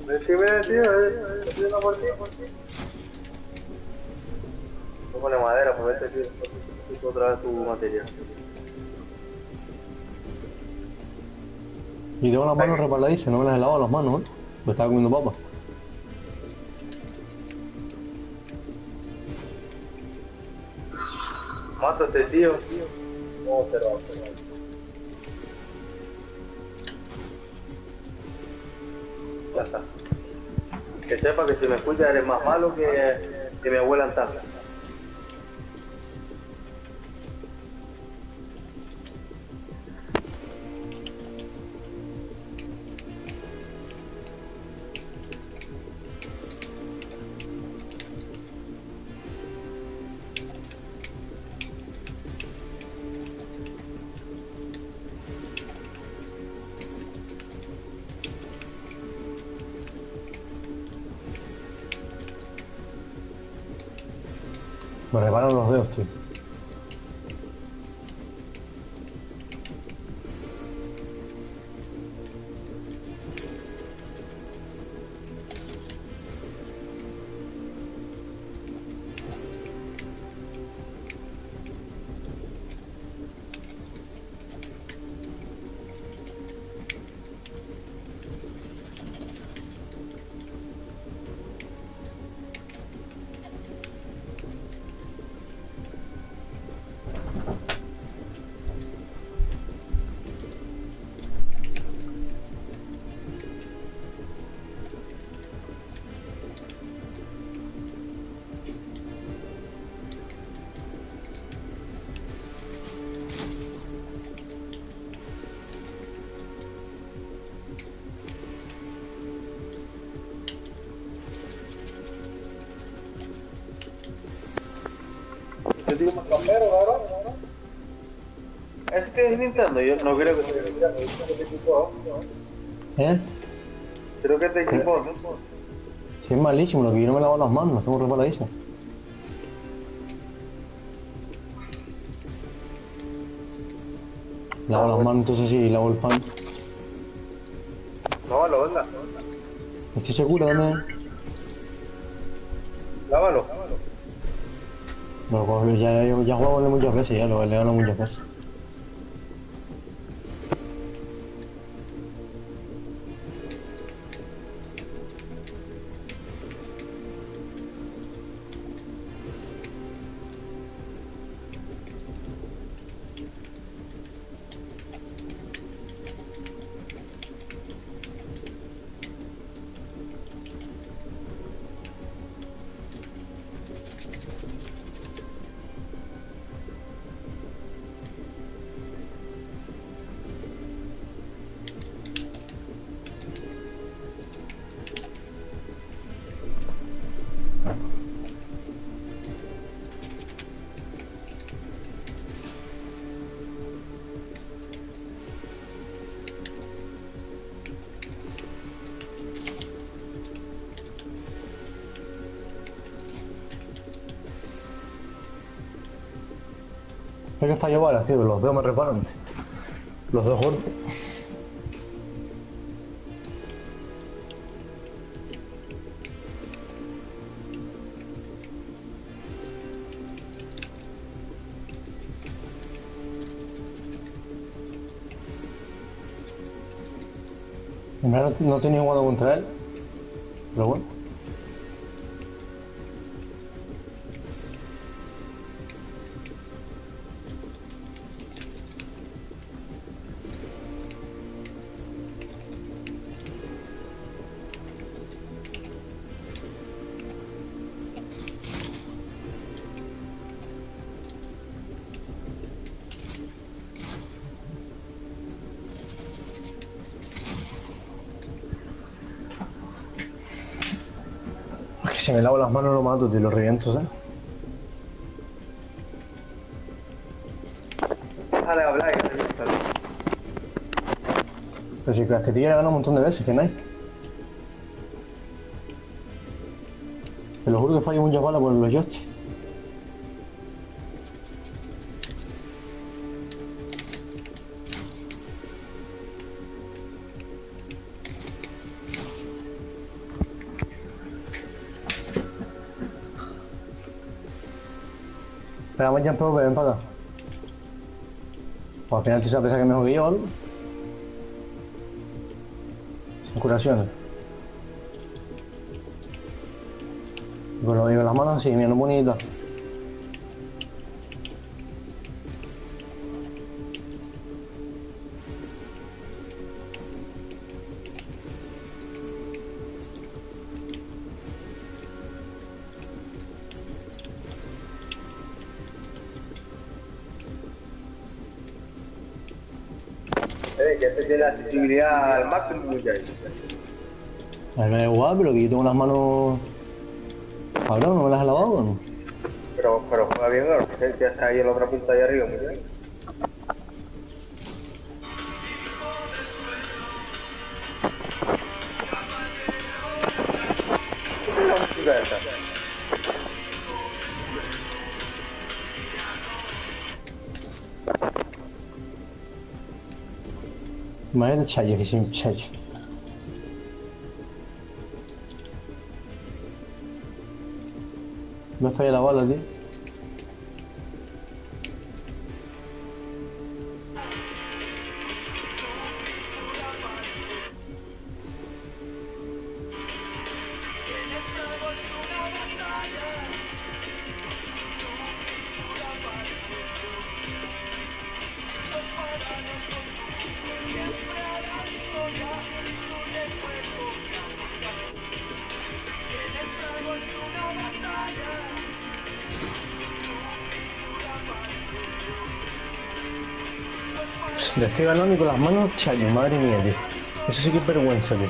Decime, tío, estoy una por ti. No pone madera, por este tío. Puso otra vez tu material. Y tengo las manos resbaladizas, no me las he lavado las manos, ¿eh? Me estaba comiendo papas. Mato a este tío. No, pero. Ya está. Que sepa que si me escuchas eres más malo que mi abuela en tabla. Me reparan los dedos, tío. Este tío es más campero, cabrón. Ese tío es Nintendo, yo no creo que sea Nintendo, yo creo que te equipó. ¿Eh? Creo que te equipó, ¿no? Sí, es malísimo, lo que yo no me lavo las manos, las tengo resbaladizas. Lavo las manos, entonces sí, lavo el pan. Lávalo, venga. Estoy seguro, ¿dónde? Lávalo. Bueno, ya jugamos muchas veces, ya lo he leído muchas veces. Es que fallo balas, tío, los dedos me reparan. Los dedos gordos. En verdad no tenía jugado contra él, pero bueno. Es que si me lavo las manos lo mato, tío, lo reviento, ¿sabes? Déjale hablar y te gusta. Pero si que a este tío le gana un montón de veces, que no hay. Te lo juro que fallo muchas balas por los joysticks. Pegamos ya en PvP, ven para acá. Pues al final tú sabes que es mejor que yo, ¿no? Sin curaciones. Y con las manos así, mira, no bonita. Ya te tiene la accesibilidad al máximo, muchachos. A mí me da igual, pero que yo tengo las manos... Cabrón, ¿no me las has lavado o no? Pero juega bien, ¿no? Ya está ahí en la otra punta de arriba, muchachos. ¿Qué es la música esta? Imagínate Chayo, que sin Chayo. Me falla la bala, tío. Le estoy ganando y con las manos Chayo, madre mía, tío. Eso sí que es vergüenza, tío.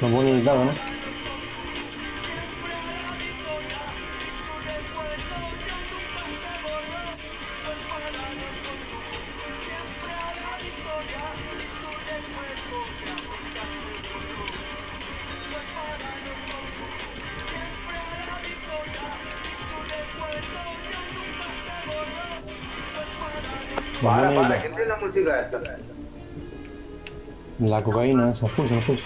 No puedo ni gritar, ¿no? Para, ¿qué tiene la música esta? La cocaína, esa, pulsa, pulsa.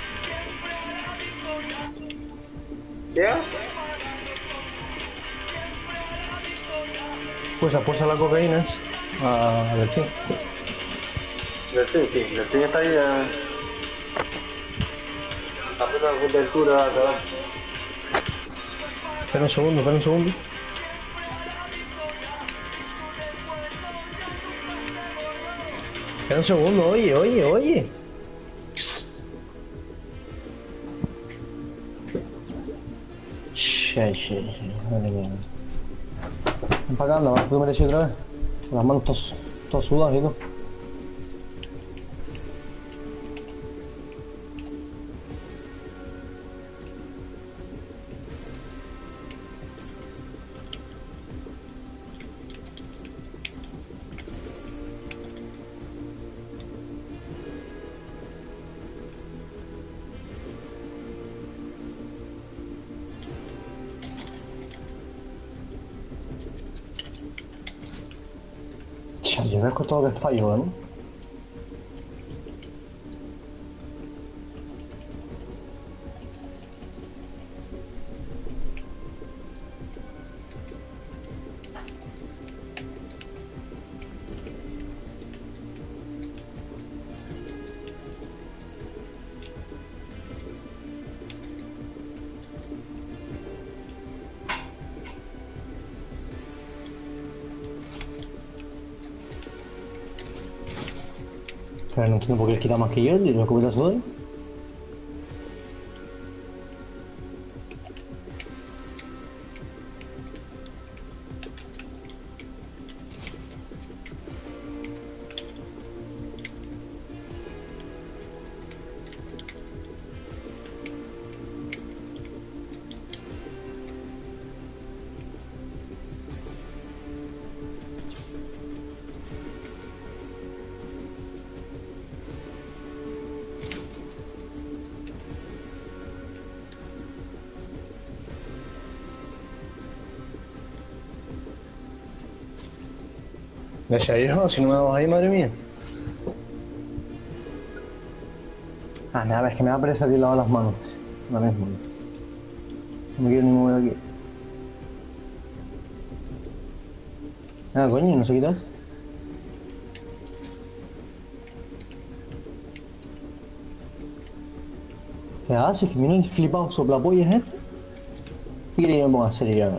¿Qué? Pulsa la cocaína, a Delfín. Delfín está ahí haciendo la cobertura, cabrón. Espera un segundo, espera un segundo. Espera un segundo, oye. Sí, madre mía. Ven para acá, anda, vas a comer eso otra vez. Con las manos todas sudadas y todo. Yo veo todo que es fallo, ¿no? Pero no entiendo por qué quita más que yo, y lo que solo. Gracias a Dios, si no me damos ahí, madre mía. Ah, nada, es que me da pereza de lavar las manos. Ahora mismo. No me quiero ni mover de aquí. Ah, coño, no se quita eso. ¿Qué haces? Que viene el flipado soplapollas este. ¿Qué queríamos hacer ya?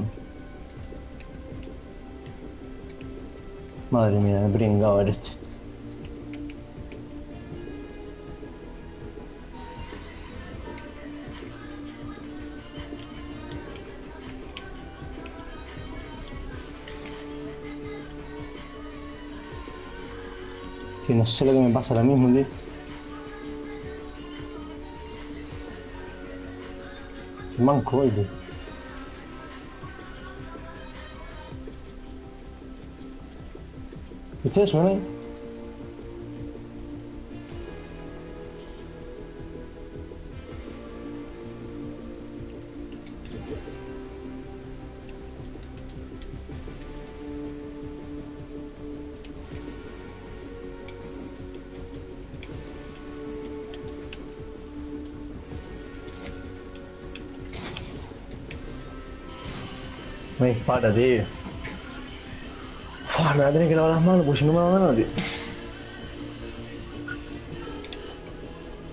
Madre mía, me pringado eres este. Que no sé lo que me pasa ahora mismo, tío. Qué manco, tío. ¿Viste eso, no? Me dispara, tío. Uf, me voy a tener que lavar las manos, porque si no me va a ganar, tío.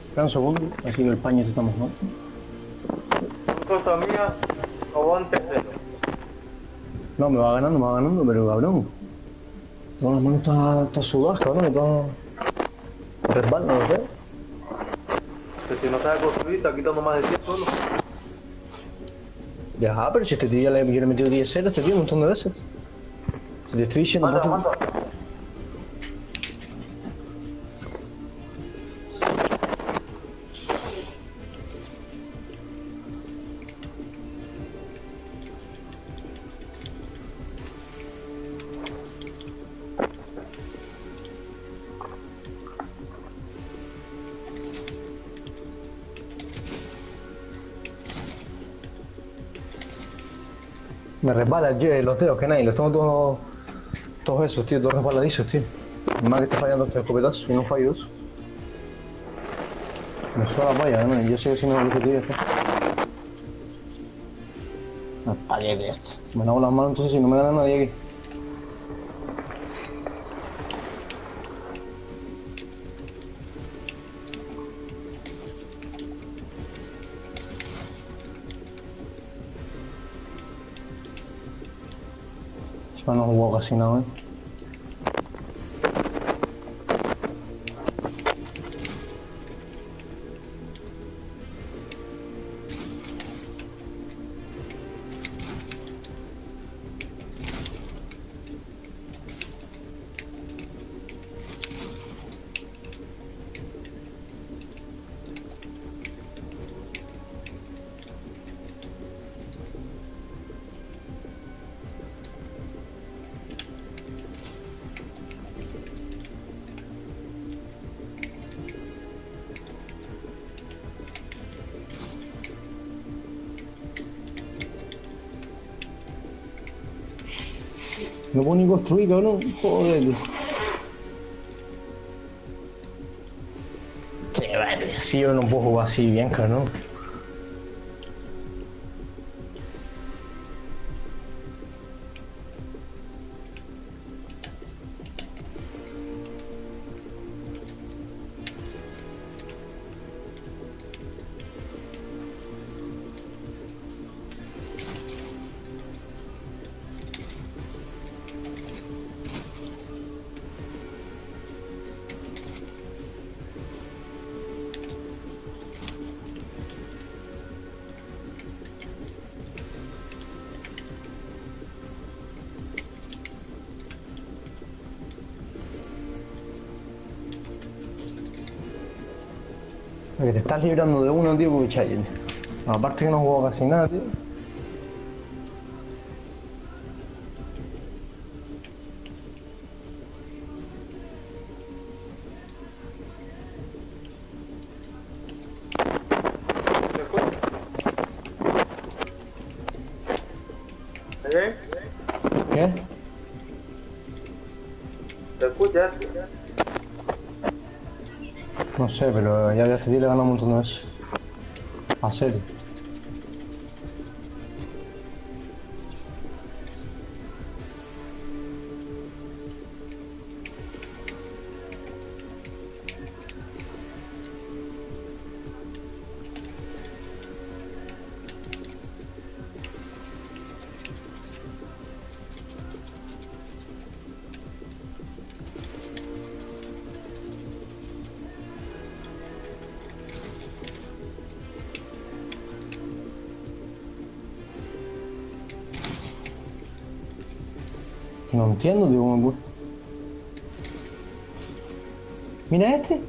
Espera un segundo, aquí el paño se está mojando. Cosa mía, aguántese. No, me va ganando, pero cabrón. Todas las manos están sudadas, cabrón, todas... Resbalan, ¿no ves? Que si no sabe construir, está quitando más de 100 solo. Ya, pero si este tío ya le he metido 10-0 a este tío un montón de veces. Si te estoy diciendo... Manda, ponte- manda. Me resbala los dedos, que nadie, los tengo todos esos, tío, todos resbaladizos, tío. Más que está fallando este escopetazo, y no fallo eso. Me suena la polla, ¿no? Yo sé que si no lo que tío, no pagué de esto. Me lavo las manos entonces si no me gana nadie aquí. Yo no juego casi nada, ¿eh? No puedo ni construir, cabrón. Joder, tío. Qué vale, así yo no puedo jugar así bien, cabrón. Que te estás librando de uno, tío, porque chayen. Aparte que no juego casi nada, tío. ¿Me escucha? ¿Me ven? ¿Qué? escuchar. No sé, pero ya este tío le gana un montón de veces. A serio. No entiendo, tío, cómo puede. Mira este.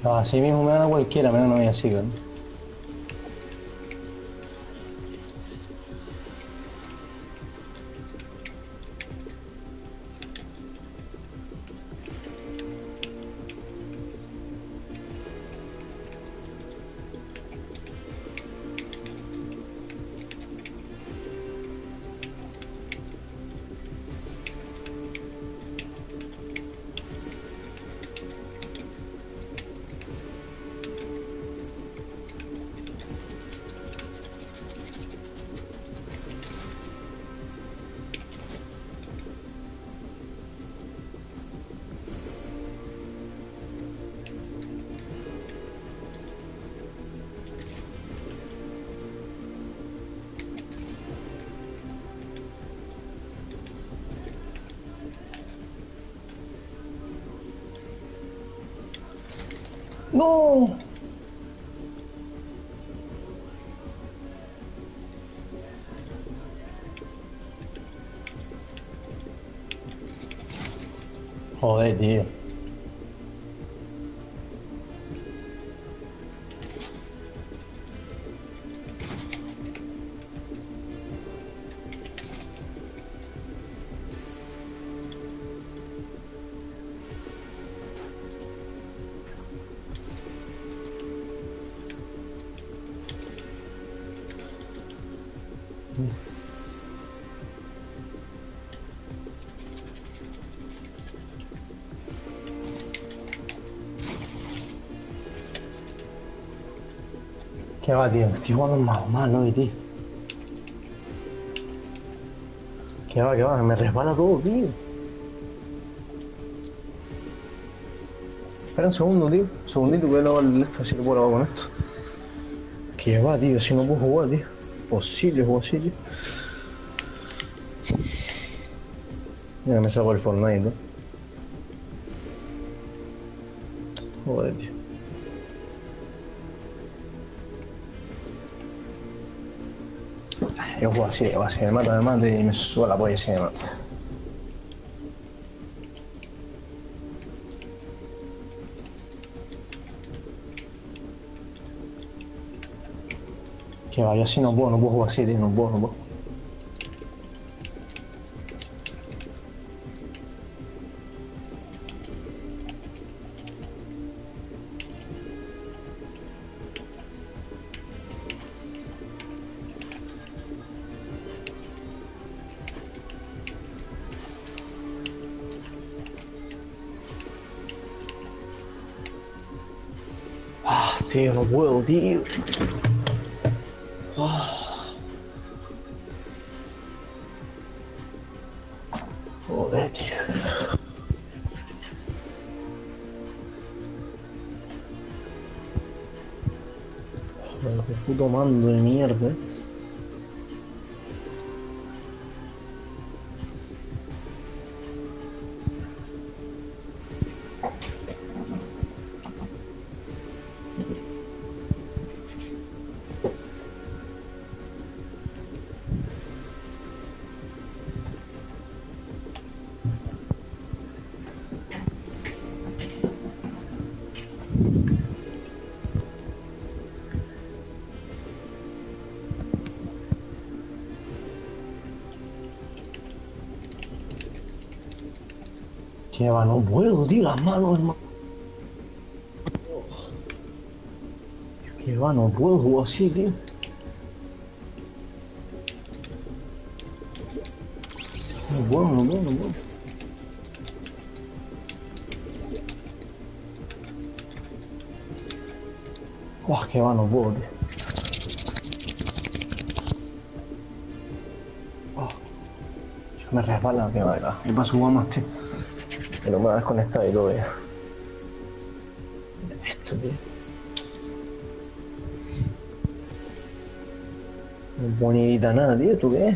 Así mismo me dan a cualquiera, menos no voy así, ¿no? ¡No! Joder, tío. ¿Qué va, tío? Estoy jugando más mal hoy, tío. ¿Qué va? Me resbala todo, tío. Espera un segundo, tío. Un segundito, voy a lavar esto, así que puedo lavar con esto. ¿Qué va, tío? Si no puedo jugar, tío. Posible jugar así, tío. Mira, me salgo el Fortnite, ¿no? Joder, tío. Yo juego así, me mata y me suba la polla y me mata. Que vaya así, no puedo jugar así, tío, no puedo. Ah, tío, no puedo, tío. Joder, tío. Pero qué puto mando de mierda. Que va, no puedo, tío, las manos, hermano. Que va, no puedo jugar así, tío. No puedo, no puedo, no puedo. Que va, no puedo, tío. Se me resbala, que va, acá. Y para jugar más, tío. Pero me va a desconectar y lo veo. Esto, tío. No puedo ni editar nada, tío. ¿Esto qué es?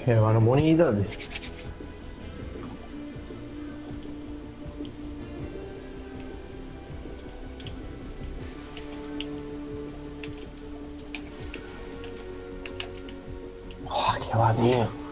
Que van bonitas, tío. Que va, tío.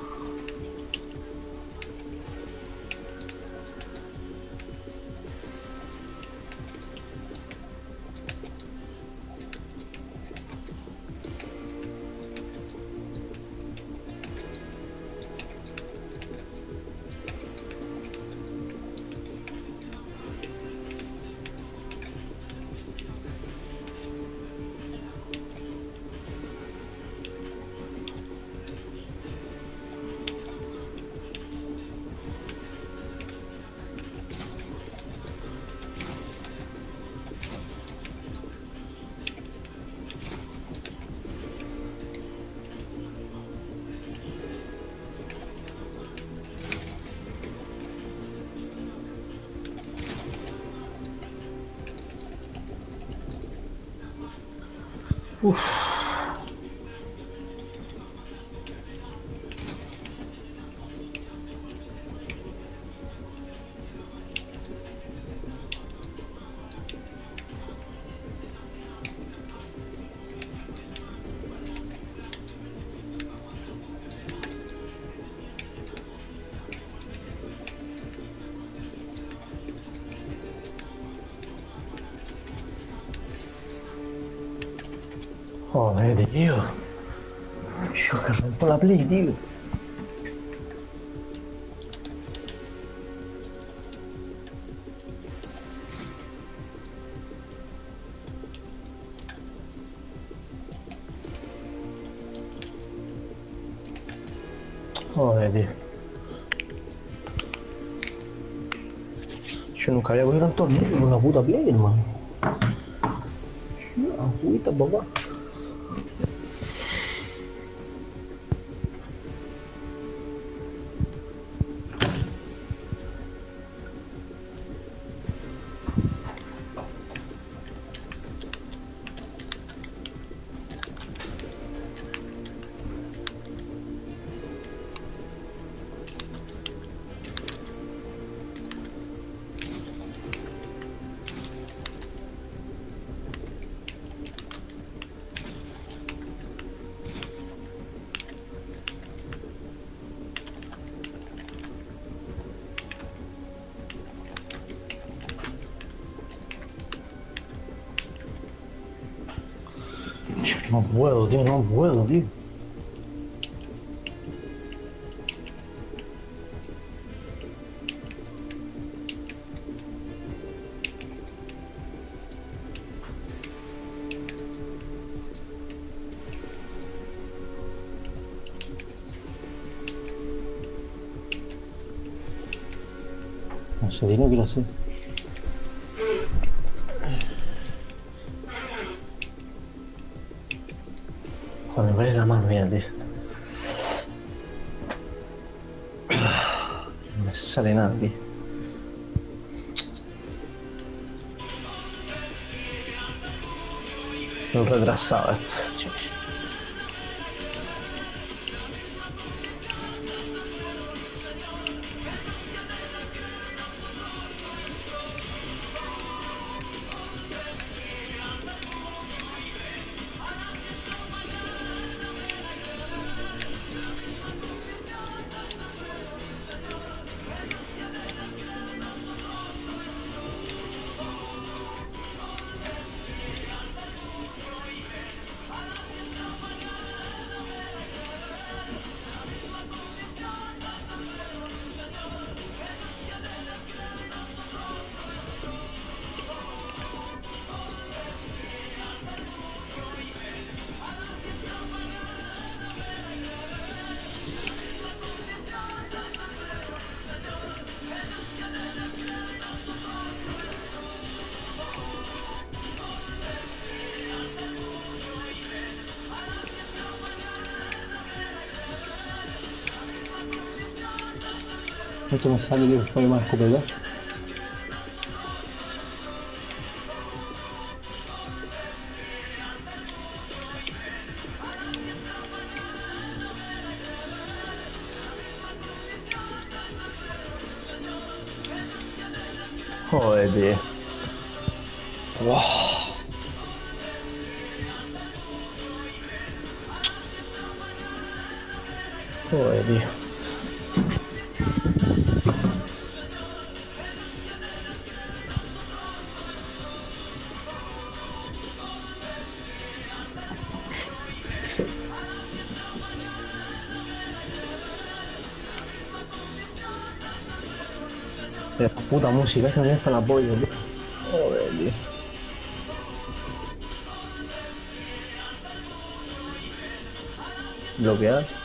Joder, tío. Yo que rompo la play, tío. Joder, tío. Yo nunca había cogido un torneo con una puta play, hermano. Una puta, papá. No puedo, tío, no puedo, tío. No sé, dime que lo sé. Joder, me parece la más mía, tío. No me sale nada, tío. Un retrasado esto, chico. Esto me sale que fue más escopetazo. Joder, tío. Wow. Joder, tío. La puta música, esa mierda la polla, tío. Joder, tío. Bloquear.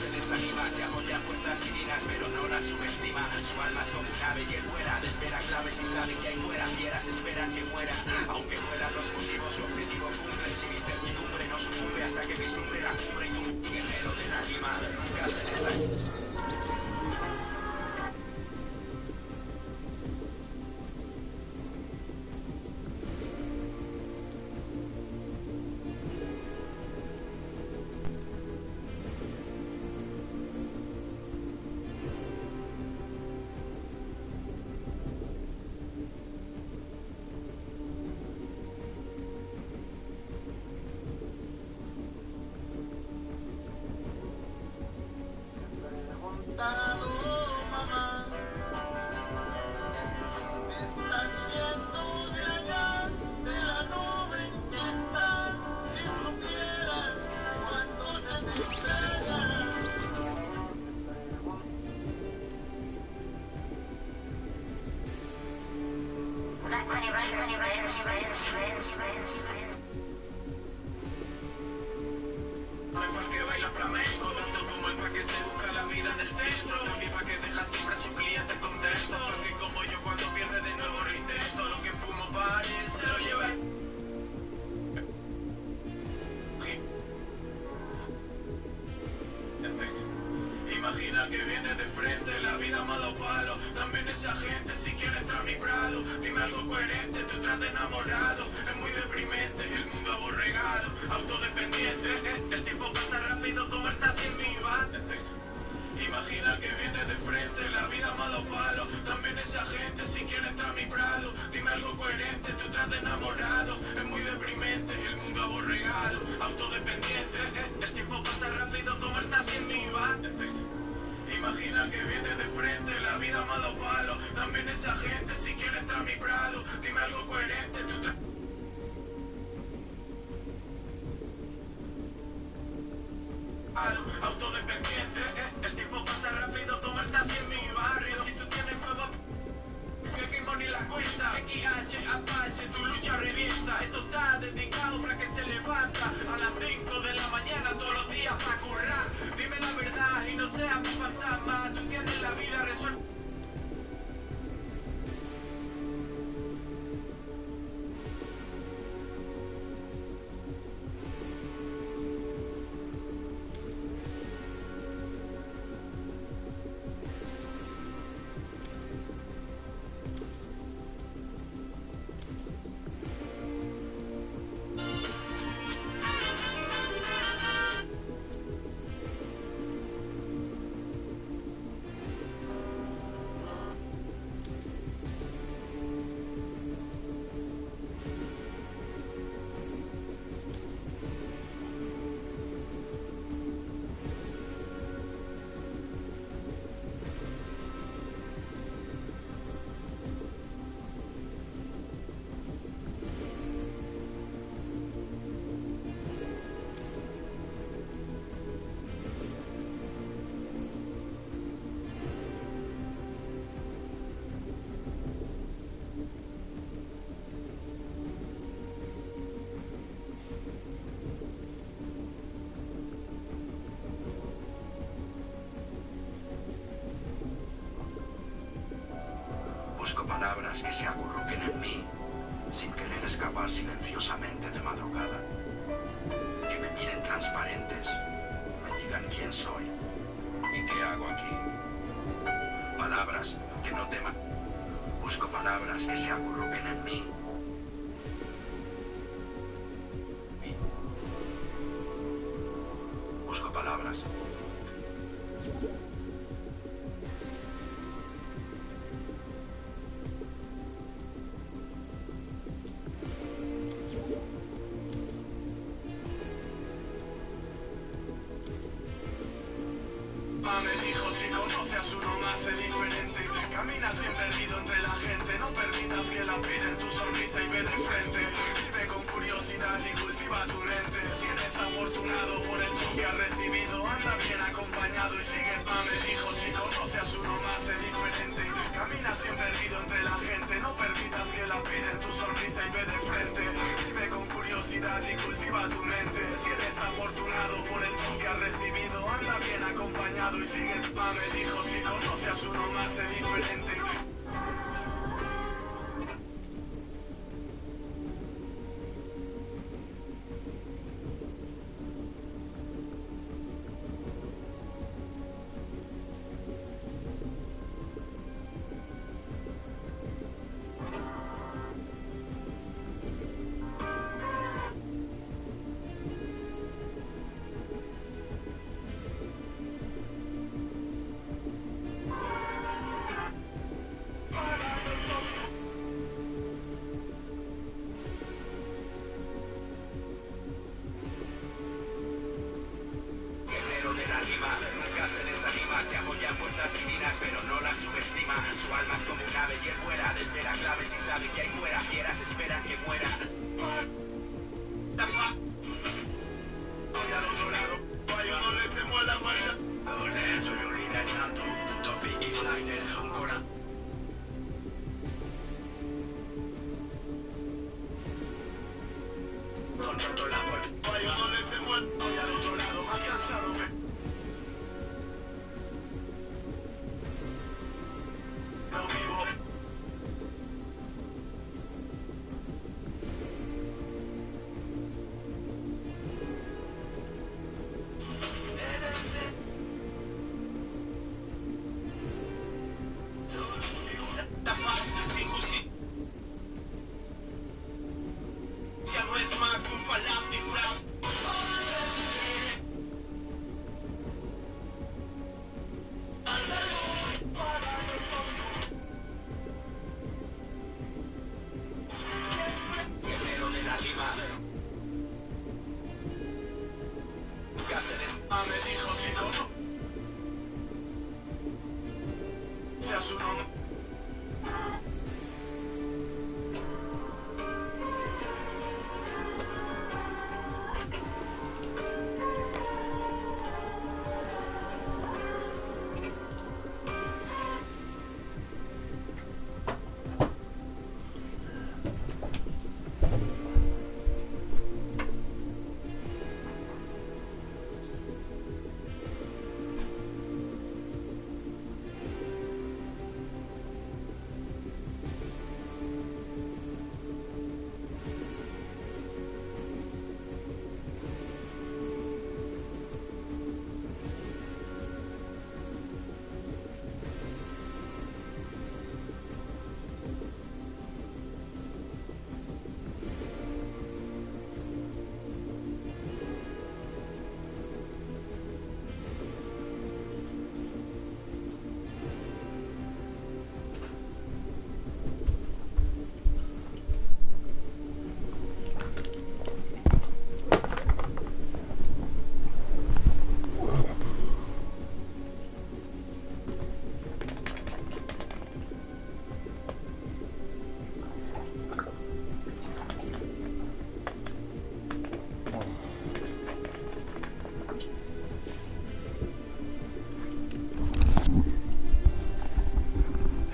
se desanima, se apoya a puertas divinas, pero no las subestima. Su alma es como un ave que vuela, desvela claves y sabe que hay fuera fieras esperan que muera. Aunque mueran los motivos, su objetivo cumple. Sin incertidumbre no sucumbe hasta que vislumbre la cumbre. Y un guerrero de la rima nunca se desanima. Mamá, si me estás viendo de allá, de la nube en que estás, si supieras cuánto se me extraña. Igual que baila flamenco, tanto como el pa' que se busca la vida en el centro, también pa' que deja siempre a sus clientes contentos, porque como yo cuando pierde de nuevo reintento, lo que fumo pares se lo lleva. Imagina que viene de frente, la vida me ha dado palo, también esa gente si quiere entrar a mi prado, dime algo coherente, tú estás de enamorado, es muy deprimente, el mundo aborregado, autodependiente, tiempo pasa rápido como el taxi en mi van. Imagina que viene de frente, la vida me ha dado palo. También esa gente si quiere entrar a mi prado. Dime algo coherente, tú estás de enamorado. Es muy deprimente, el mundo aborregado, autodependiente. El tiempo pasa rápido como el taxi en mi van. Imagina que viene de frente, la vida me ha dado palo. También esa gente si quiere entrar a mi prado. Dime algo coherente, tú estás autodependiente. El tiempo pasa rápido como el taxi en mi barrio. Si tú tienes nuevo que Kimbo ni la cuenta. XH, Apache, tu lucha revienta. Esto está dedicado para que se levanta a las 5 de la mañana todos los días para currar. Dime la verdad y no seas mi fantasma. Tú tienes la vida resuelta. Busco palabras que se acurruquen en mí, sin querer escapar silenciosamente de madrugada. Que me miren transparentes, me digan quién soy y qué hago aquí. Palabras que no teman. Busco palabras que se acurruquen en mí. Busco palabras. Me dijo, si conoces uno más es diferente. Camina siempre erguido entre la gente. No permitas que la piden tu sonrisa y ve de frente. Vive con curiosidad y cultiva tu mente. Si eres afortunado por el don que has recibido, anda bien acompañado y sigue el pan. Me dijo, si conoces uno más es diferente. Camina siempre erguido entre la gente. No permitas que la piden tu sonrisa y ve de frente. Vive con curiosidad y cultiva tu mente. Si eres afortunado por el don que has recibido, anda bien acompañado y sigue el pan. Me dijo, si conoces uno más es diferente. Nunca se desanima, se apoya en puertas divinas, pero no las subestima. Su alma es como un ave y él vuela, desvela claves y sabe que hay fuera fieras esperan que muera. Voy al otro lado, vaya donde te muela, vaya. Ahora soy un líder tanto, topic y flighter, un corazón. Controlo la puerta, vaya donde te muela. Voy al otro lado, más cansado que... No vivo. Cáceres me dijo que como sea su nombre.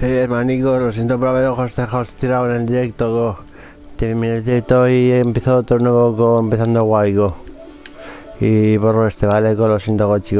Hermanico, lo siento por haberos dejado tirado en el directo. Terminé el directo y empezó otro nuevo empezando guay. Y borro este, vale, lo siento, chicos.